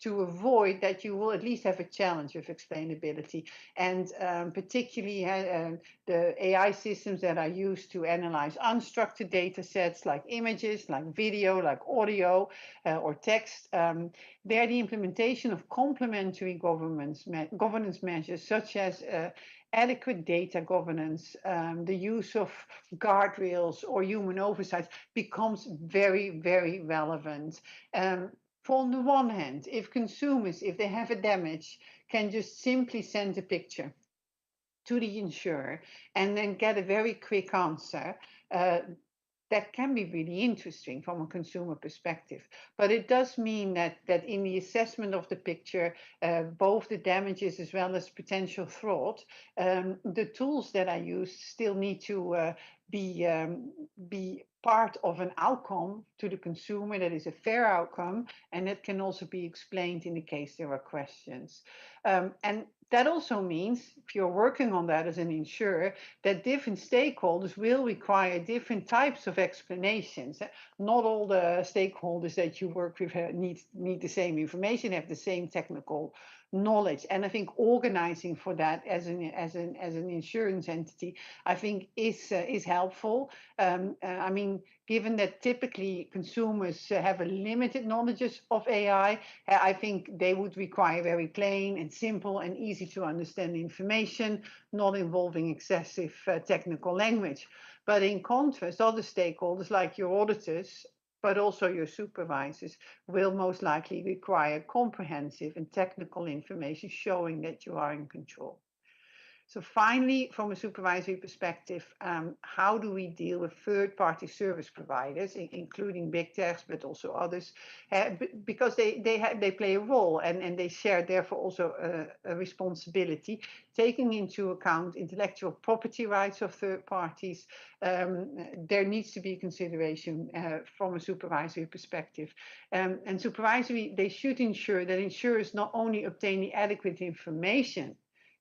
to avoid that. You will at least have a challenge with explainability, and particularly the AI systems that are used to analyze unstructured data sets like images, like video, like audio, or text. There, the implementation of complementary governance measures such as adequate data governance, the use of guardrails or human oversight becomes very, very relevant. On the one hand, if consumers, if they have a damage, can just simply send a picture to the insurer and then get a very quick answer, that can be really interesting from a consumer perspective. But it does mean that in the assessment of the picture, both the damages as well as potential fraud, the tools that I use still need to be part of an outcome to the consumer that is a fair outcome, and that can also be explained in the case there are questions. And that also means, if you're working on that as an insurer, that different stakeholders will require different types of explanations. Not all the stakeholders that you work with need the same information, have the same technical knowledge. And I think organizing for that as an insurance entity, I think is helpful. I mean, given that typically consumers have a limited knowledge of AI, I think they would require very plain and simple and easy to understand information, not involving excessive technical language. But in contrast, other stakeholders like your auditors, but also your supervisors, will most likely require comprehensive and technical information showing that you are in control. So finally, from a supervisory perspective, how do we deal with third-party service providers, including big techs, but also others, because they play a role and they share therefore also a responsibility, taking into account intellectual property rights of third parties. There needs to be consideration from a supervisory perspective. And supervisory, they should ensure that insurers not only obtain the adequate information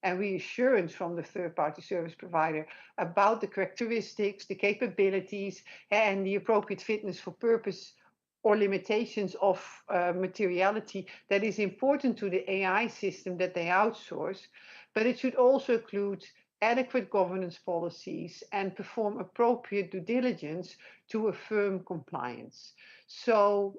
and reassurance from the third-party service provider about the characteristics, the capabilities, and the appropriate fitness for purpose or limitations of materiality that is important to the AI system that they outsource, but it should also include adequate governance policies and perform appropriate due diligence to affirm compliance. So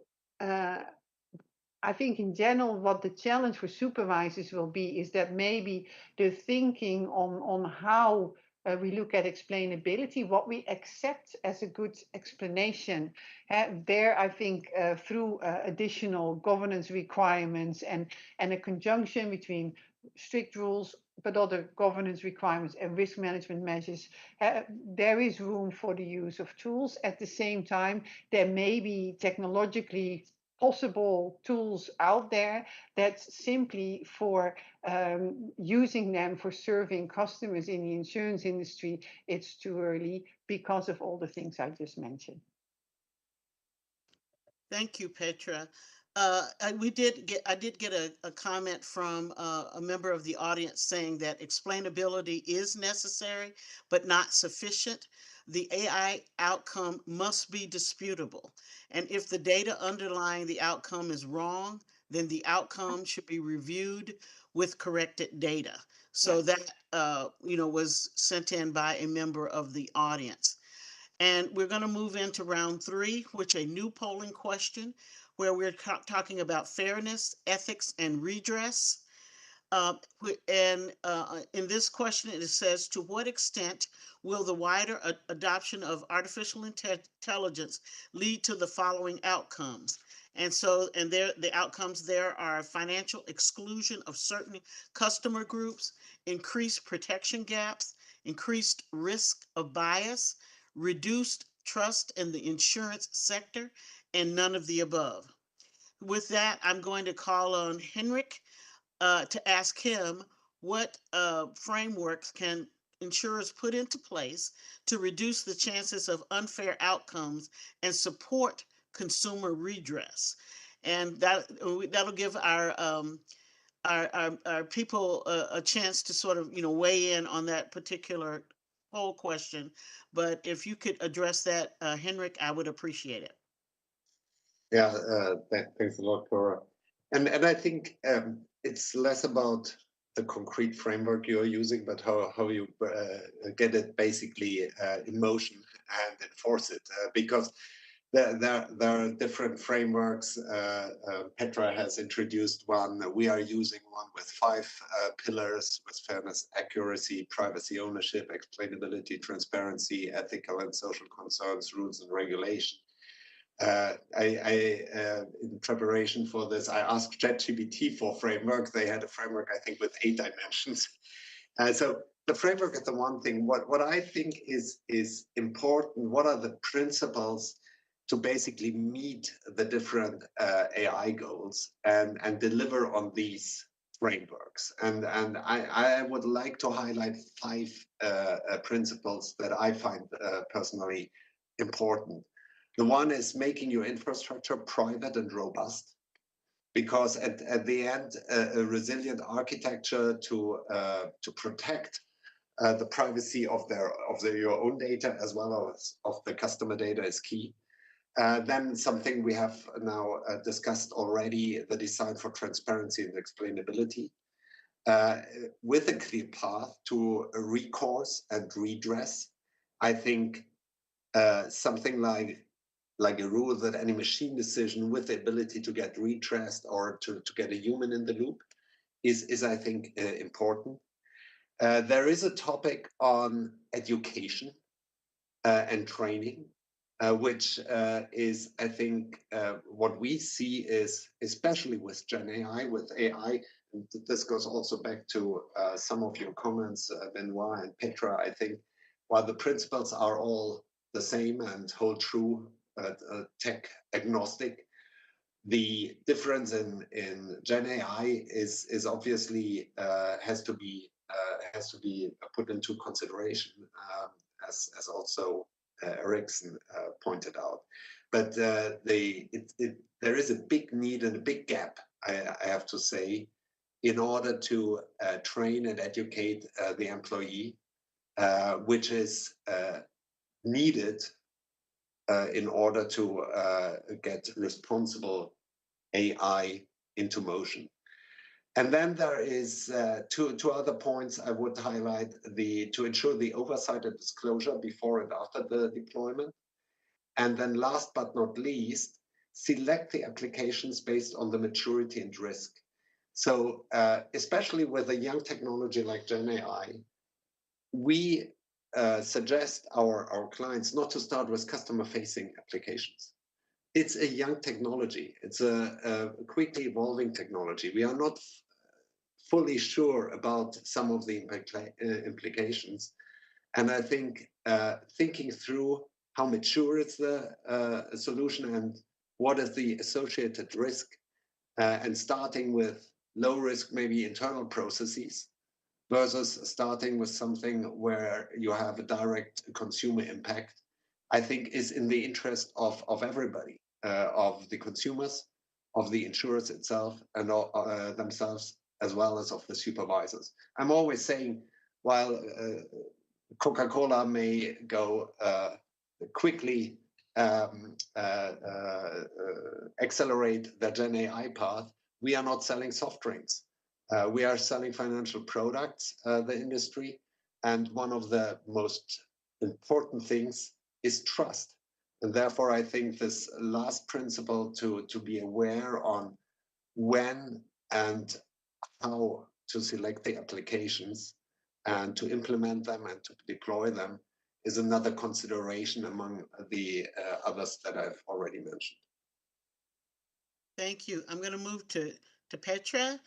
I think in general, what the challenge for supervisors will be is that maybe the thinking on how we look at explainability, what we accept as a good explanation. There, I think through additional governance requirements and a conjunction between strict rules, but other governance requirements and risk management measures, there is room for the use of tools. At the same time, there may be technologically possible tools out there that's simply for using them for serving customers in the insurance industry, it's too early because of all the things I just mentioned. Thank you, Petra. I did get a comment from a member of the audience saying that explainability is necessary, but not sufficient. The AI outcome must be disputable. And if the data underlying the outcome is wrong, then the outcome should be reviewed with corrected data. So that, was sent in by a member of the audience. And we're going to move into round 3, which a new polling question where we're talking about fairness, ethics, and redress. In this question, it says, to what extent will the wider adoption of artificial intelligence lead to the following outcomes? And the outcomes there are financial exclusion of certain customer groups, increased protection gaps, increased risk of bias, reduced trust in the insurance sector, and none of the above. With that, I'm going to call on Henrik to ask him what frameworks can insurers put into place to reduce the chances of unfair outcomes and support consumer redress. And that'll give our people a chance to sort of weigh in on that particular whole question. But if you could address that, Henrik, I would appreciate it. Yeah, thanks a lot, Cora. And I think it's less about the concrete framework you're using, but how you get it basically in motion and enforce it. Because there are different frameworks. Petra has introduced one. We are using one with 5 pillars: with fairness, accuracy, privacy, ownership, explainability, transparency, ethical and social concerns, rules and regulation. In preparation for this, I asked ChatGPT for framework. They had a framework, I think, with 8 dimensions. So the framework is the one thing. What I think is important, what are the principles to basically meet the different AI goals and deliver on these frameworks? And I would like to highlight 5 principles that I find personally important. The one is making your infrastructure private and robust, because at the end, a resilient architecture to protect the privacy of your own data as well as of the customer data is key. Then something we have now discussed already, the design for transparency and explainability, with a clear path to recourse and redress. I think something like a rule that any machine decision with the ability to get redressed or to get a human in the loop is I think, important. There is a topic on education and training, which is, I think, what we see is, especially with Gen AI, with AI, and this goes also back to some of your comments, Benoit and Petra. I think while the principles are all the same and hold true, tech agnostic, the difference in Gen AI is obviously has to be put into consideration, as also Ericsson pointed out. But there is a big need and a big gap, I have to say, in order to train and educate the employee, which is needed in order to get responsible AI into motion. And then there is two other points I would highlight: to ensure the oversight and disclosure before and after the deployment. And then last but not least, select the applications based on the maturity and risk. So especially with a young technology like Gen AI, we suggest our clients not to start with customer-facing applications. It's a young technology. It's a quickly evolving technology. We are not fully sure about some of the implications. And I think thinking through how mature is the solution and what is the associated risk, and starting with low risk, maybe internal processes, versus starting with something where you have a direct consumer impact, I think is in the interest of everybody, of the consumers, of the insurers itself, and themselves, as well as of the supervisors. I'm always saying, while Coca-Cola may go quickly accelerate the Gen AI path, we are not selling soft drinks. We are selling financial products, the industry, and one of the most important things is trust. And therefore, I think this last principle to be aware on when and how to select the applications and to implement them and to deploy them is another consideration among the others that I've already mentioned. Thank you. I'm going to move to Petra.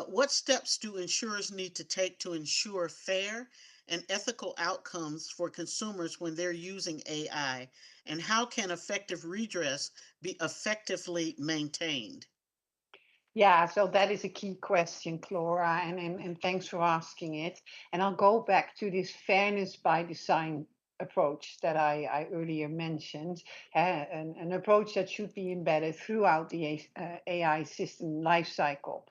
What steps do insurers need to take to ensure fair and ethical outcomes for consumers when they're using AI? And how can effective redress be effectively maintained? Yeah, so that is a key question, Clara, and thanks for asking it. And I'll go back to this fairness by design approach that I earlier mentioned, an approach that should be embedded throughout the AI system lifecycle.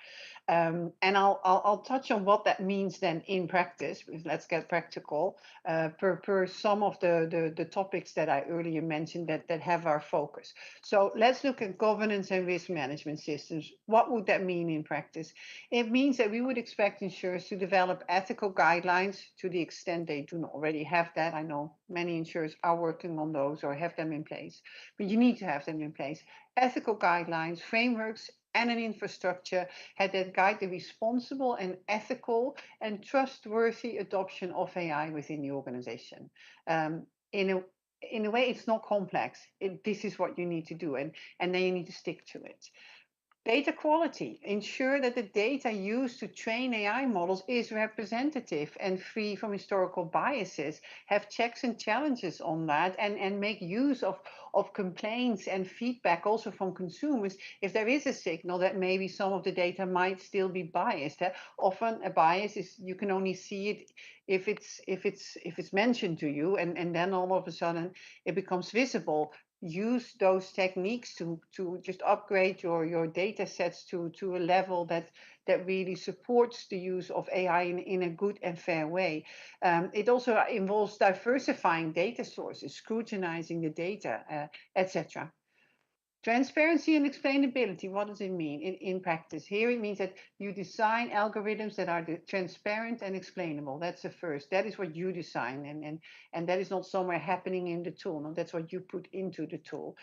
And I'll touch on what that means then in practice, because let's get practical, per some of the topics that I earlier mentioned that have our focus. So let's look at governance and risk management systems. What would that mean in practice? It means that we would expect insurers to develop ethical guidelines to the extent they do not already have that. I know many insurers are working on those or have them in place, but you need to have them in place. Ethical guidelines, frameworks, and an infrastructure that guide the responsible and ethical and trustworthy adoption of AI within the organization. In a way, it's not complex. This is what you need to do, and then you need to stick to it. Data quality. Ensure that the data used to train AI models is representative and free from historical biases. Have checks and challenges on that, and make use of complaints and feedback also from consumers if there is a signal that maybe some of the data might still be biased. Often a bias is you can only see it if it's mentioned to you, and then all of a sudden it becomes visible. Use those techniques to just upgrade your data sets to a level that really supports the use of AI in a good and fair way. It also involves diversifying data sources, scrutinizing the data, etc. Transparency and explainability, what does it mean in practice? Here it means that you design algorithms that are transparent and explainable. That's the first. That is what you design, and that is not somewhere happening in the tool. No, that's what you put into the tool.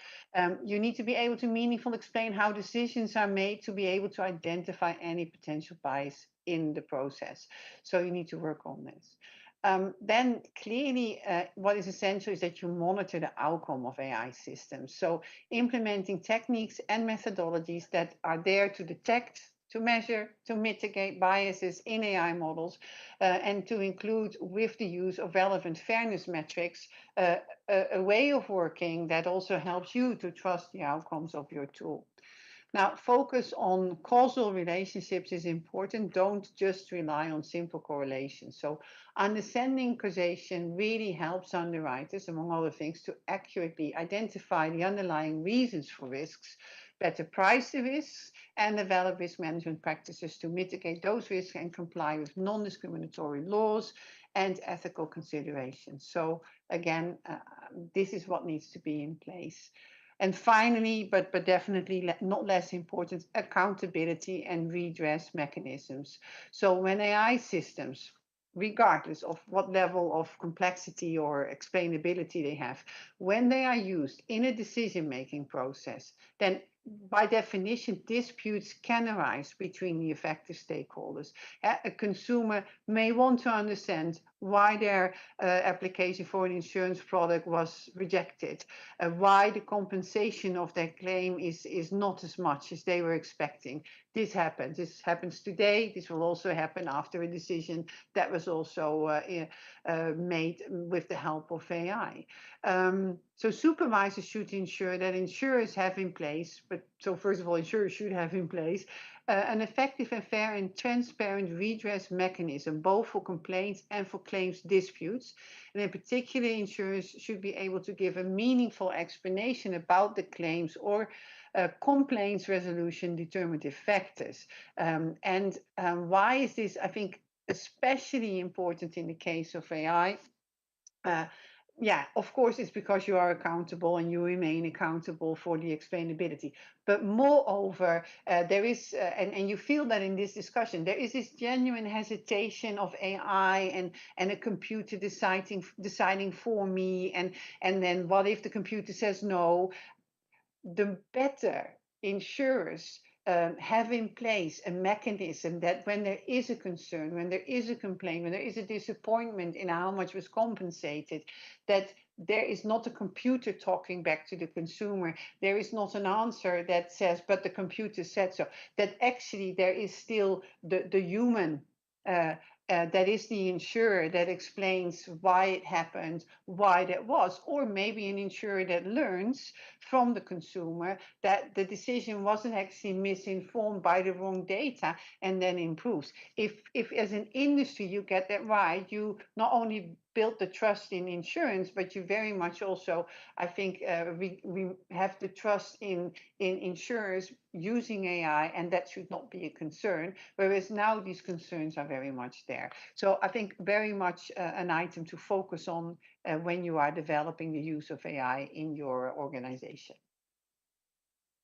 You need to be able to meaningfully explain how decisions are made to be able to identify any potential bias in the process. So you need to work on this. Then clearly what is essential is that you monitor the outcome of AI systems. So implementing techniques and methodologies that are there to detect, to measure, to mitigate biases in AI models, and to include with the use of relevant fairness metrics, a way of working that also helps you to trust the outcomes of your tool. Now, focus on causal relationships is important. Don't just rely on simple correlations. So understanding causation really helps underwriters, among other things, to accurately identify the underlying reasons for risks, better price the risks, and develop risk management practices to mitigate those risks and comply with non-discriminatory laws and ethical considerations. So again, this is what needs to be in place. And finally, but definitely not less important, accountability and redress mechanisms. So when AI systems, regardless of what level of complexity or explainability they have, when they are used in a decision-making process, then by definition, disputes can arise between the affected stakeholders. A consumer may want to understand why their application for an insurance product was rejected, why the compensation of their claim is not as much as they were expecting. This happens. This happens today. This will also happen after a decision that was also made with the help of AI. So supervisors should ensure that insurers have in place, so first of all, insurers should have in place an effective and fair and transparent redress mechanism, both for complaints and for claims disputes. And in particular, insurers should be able to give a meaningful explanation about the claims or complaints resolution determinative factors. And why is this, I think, especially important in the case of AI? Yeah, of course, it's because you are accountable and you remain accountable for the explainability. But moreover, there is, and you feel that in this discussion, there is this genuine hesitation of AI and a computer deciding for me, and then what if the computer says no? The better insurers have in place a mechanism that when there is a concern, when there is a complaint, when there is a disappointment in how much was compensated, that there is not a computer talking back to the consumer. There is not an answer that says, but the computer said so. That actually there is still the human that is the insurer that explains why it happened, why that was, or maybe an insurer that learns from the consumer that the decision wasn't actually misinformed by the wrong data and then improves. If as an industry you get that right, you not only build the trust in insurance, but you very much also, I think, we have the trust in insurers using AI, and that should not be a concern. Whereas now these concerns are very much there. So I think very much an item to focus on when you are developing the use of AI in your organization.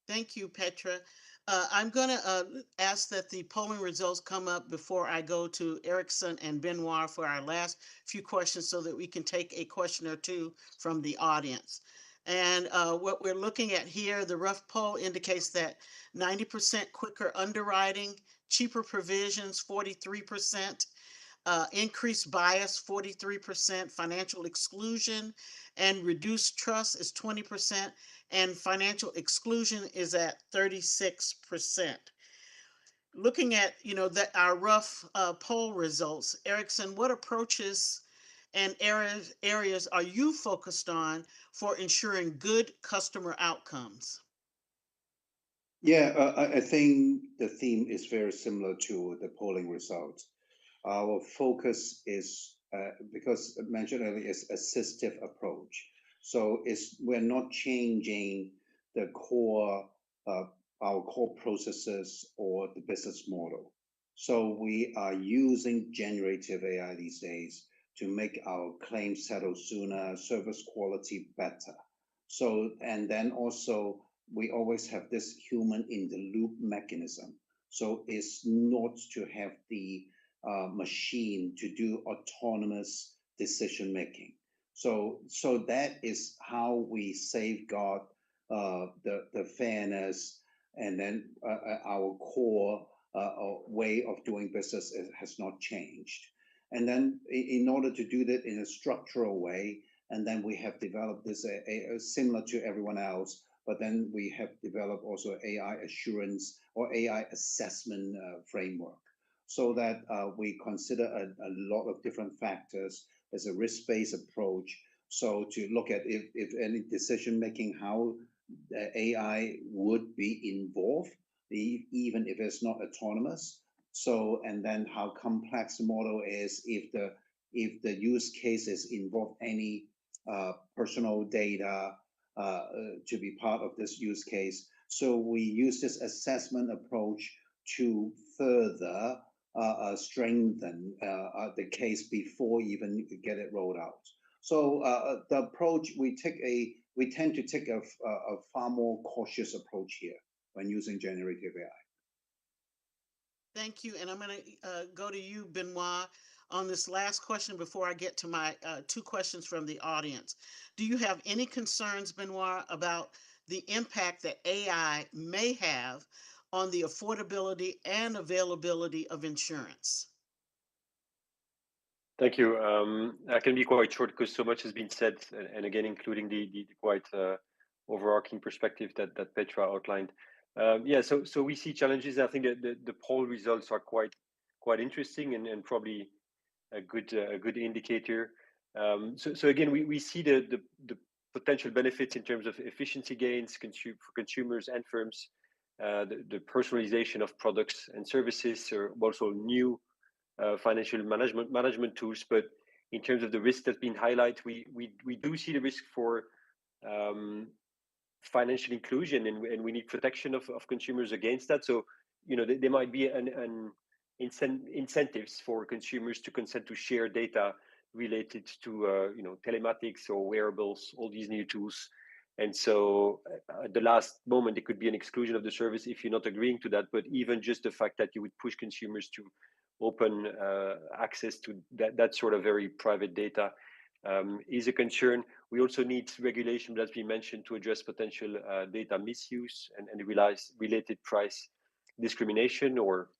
Thank you, Petra. I'm going to ask that the polling results come up before I go to Erickson and Benoit for our last few questions so that we can take a question or two from the audience. And what we're looking at here, the rough poll indicates that 90% quicker underwriting, cheaper provisions, 43%, increased bias, 43%, financial exclusion, and reduced trust is 20%, and financial exclusion is at 36%. Looking at, our rough poll results, Erickson, what approaches and areas are you focused on for ensuring good customer outcomes? Yeah, I think the theme is very similar to the polling results. Our focus is, because I mentioned earlier, is assistive approach. So we're not changing the core, our core processes or the business model. So we are using generative AI these days to make our claims settle sooner, service quality better. So, and then also we always have this human in the loop mechanism. So it's not to have the machine to do autonomous decision making. So that is how we safeguard the fairness, and then our core way of doing business has not changed. And then in order to do that in a structural way, and then we have developed this similar to everyone else, but then we have developed also AI assurance or AI assessment framework, so that we consider a lot of different factors as a risk-based approach. So to look at if any decision making, how the AI would be involved, even if it's not autonomous. So, and then how complex the model is, if the use cases involve any personal data to be part of this use case. So we use this assessment approach to further strengthen the case before even get it rolled out. So the approach we tend to take a far more cautious approach here when using generative AI. Thank you, and I'm going to go to you, Benoit, on this last question before I get to my two questions from the audience. Do you have any concerns, Benoit, about the impact that AI may have on the affordability and availability of insurance? Thank you. I can be quite short because so much has been said, and again, including the quite overarching perspective that Petra outlined. Yeah, so we see challenges. I think that the poll results are quite interesting and probably a good indicator. So again, we see the potential benefits in terms of efficiency gains for consumers and firms, the personalization of products and services, or also new financial management tools. But in terms of the risk that's been highlighted, we do see the risk for financial inclusion, and we need protection of consumers against that. So there might be an incentives for consumers to consent to share data related to telematics or wearables, all these new tools. And so at the last moment, it could be an exclusion of the service if you're not agreeing to that. But even just the fact that you would push consumers to open access to that sort of very private data is a concern. We also need regulation, as we mentioned, to address potential data misuse and related price discrimination or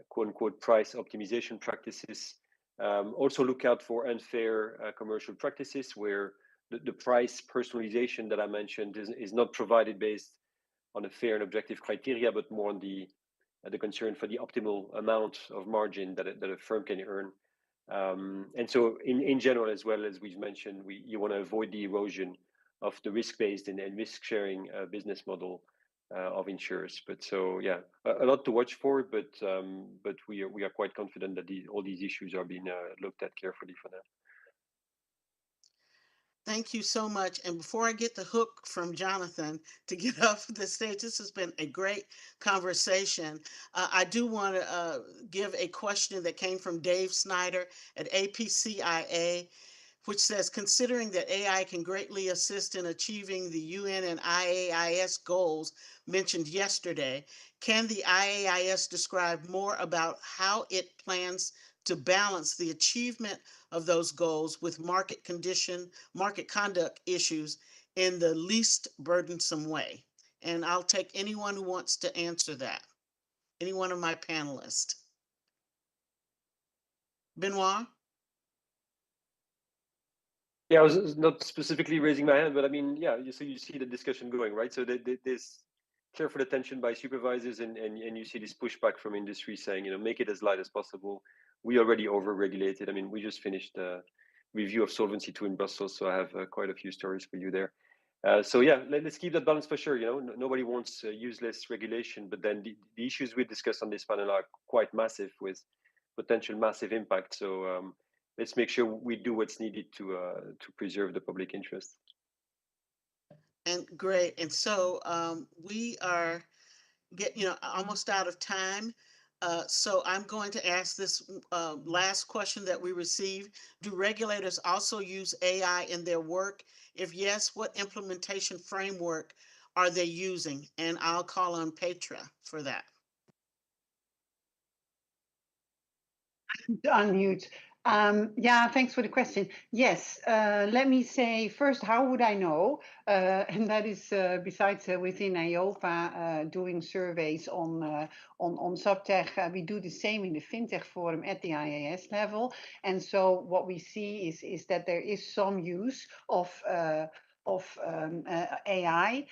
quote unquote price optimization practices. Also look out for unfair commercial practices where the price personalization that I mentioned is not provided based on a fair and objective criteria, but more on the concern for the optimal amount of margin that a firm can earn. And so in general, as well as we've mentioned, you want to avoid the erosion of the risk-based and risk-sharing business model of insurers. But so yeah, a lot to watch for, but we are quite confident that all these issues are being looked at carefully for now. Thank you so much. And before I get the hook from Jonathan to get off the stage, this has been a great conversation. I do want to give a question that came from Dave Snyder at APCIA, which says, considering that AI can greatly assist in achieving the UN and IAIS goals mentioned yesterday, can the IAIS describe more about how it plans to balance the achievement of those goals with market conduct issues in the least burdensome way? And I'll take anyone who wants to answer that. Any one of my panelists. Benoit? Yeah, I was not specifically raising my hand, but I mean, yeah, you see the discussion going, right? So there's careful attention by supervisors, and you see this pushback from industry saying, make it as light as possible. We already over-regulated. I mean, we just finished a review of Solvency II in Brussels, so I have quite a few stories for you there. So yeah, let's keep that balance for sure. Nobody wants useless regulation, but then the issues we discussed on this panel are quite massive with potential massive impact. So let's make sure we do what's needed to preserve the public interest. And great. And so we are almost out of time. So I'm going to ask this last question that we received. Do regulators also use AI in their work? If yes, what implementation framework are they using? And I'll call on Petra for that. Unmute. Yeah, thanks for the question. Yes, let me say first, how would I know? And that is besides within IOPA doing surveys on subtech, we do the same in the FinTech Forum at the IAS level. And so what we see is that there is some use of AI.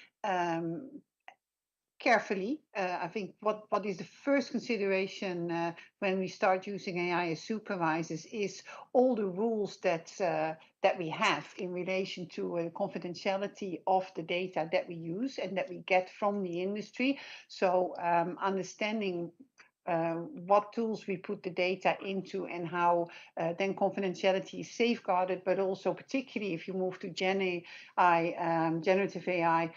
Carefully. I think what is the first consideration when we start using AI as supervisors is all the rules that we have in relation to confidentiality of the data that we use and that we get from the industry. So understanding what tools we put the data into and how then confidentiality is safeguarded, but also particularly if you move to generative AI,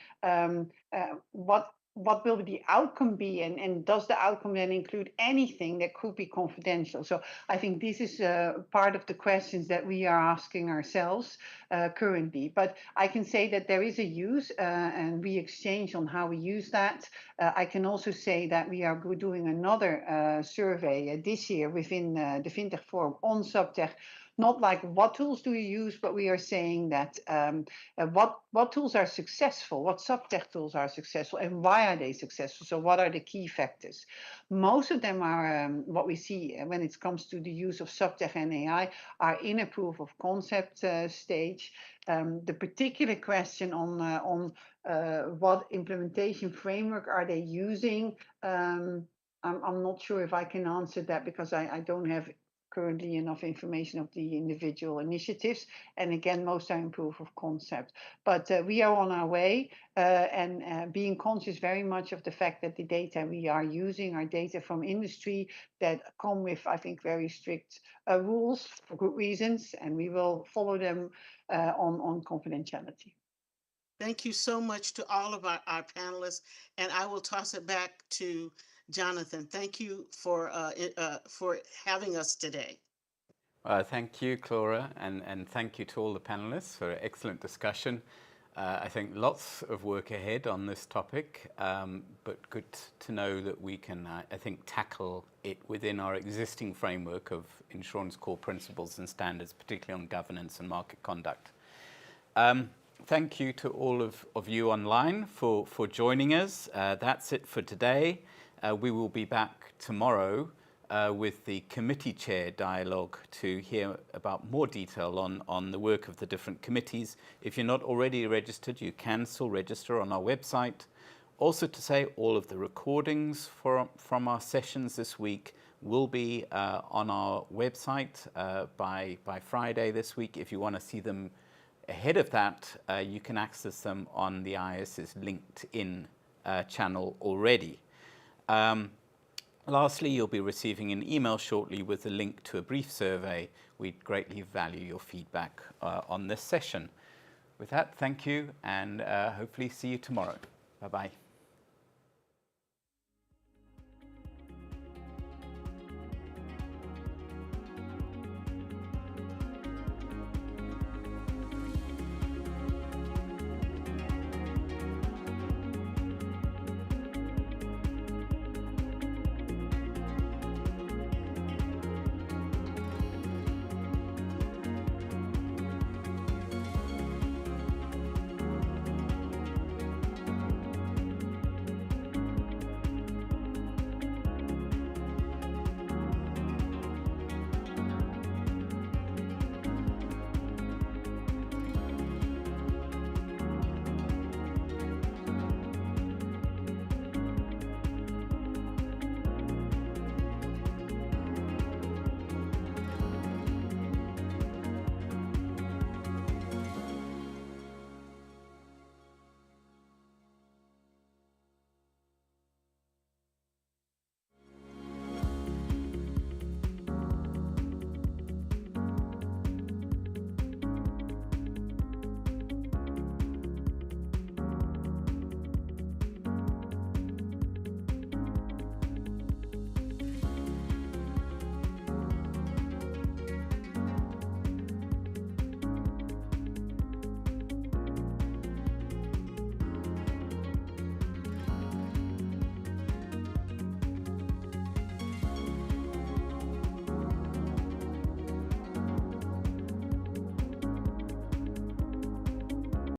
what will the outcome be, and does the outcome then include anything that could be confidential? So I think this is part of the questions that we are asking ourselves currently. But I can say that there is a use and we exchange on how we use that. I can also say that we are doing another survey this year within the FinTech Forum on subtech, not like what tools do you use, but we are saying that what tools are successful, what subtech tools are successful, and why are they successful? So what are the key factors? Most of them are what we see when it comes to the use of subtech and AI are in a proof of concept stage. The particular question on what implementation framework are they using, I'm not sure if I can answer that because I don't have currently enough information of the individual initiatives. And again, most are in proof of concept. But we are on our way and being conscious very much of the fact that the data we are using are data from industry that come with, I think, very strict rules for good reasons, and we will follow them on confidentiality. Thank you so much to all of our panelists, and I will toss it back to Jonathan. Thank you for having us today. Thank you, Clara, and thank you to all the panelists for an excellent discussion. I think lots of work ahead on this topic, but good to know that we can, I think, tackle it within our existing framework of insurance core principles and standards, particularly on governance and market conduct. Thank you to all of you online for joining us. That's it for today. We will be back tomorrow with the committee chair dialogue to hear about more detail on the work of the different committees. If you're not already registered, you can still register on our website. Also to say all of the recordings from our sessions this week will be on our website by Friday this week. If you want to see them ahead of that, you can access them on the IAIS's LinkedIn channel already. Lastly, you'll be receiving an email shortly with a link to a brief survey. We'd greatly value your feedback on this session. With that, thank you, and hopefully see you tomorrow. Bye-bye.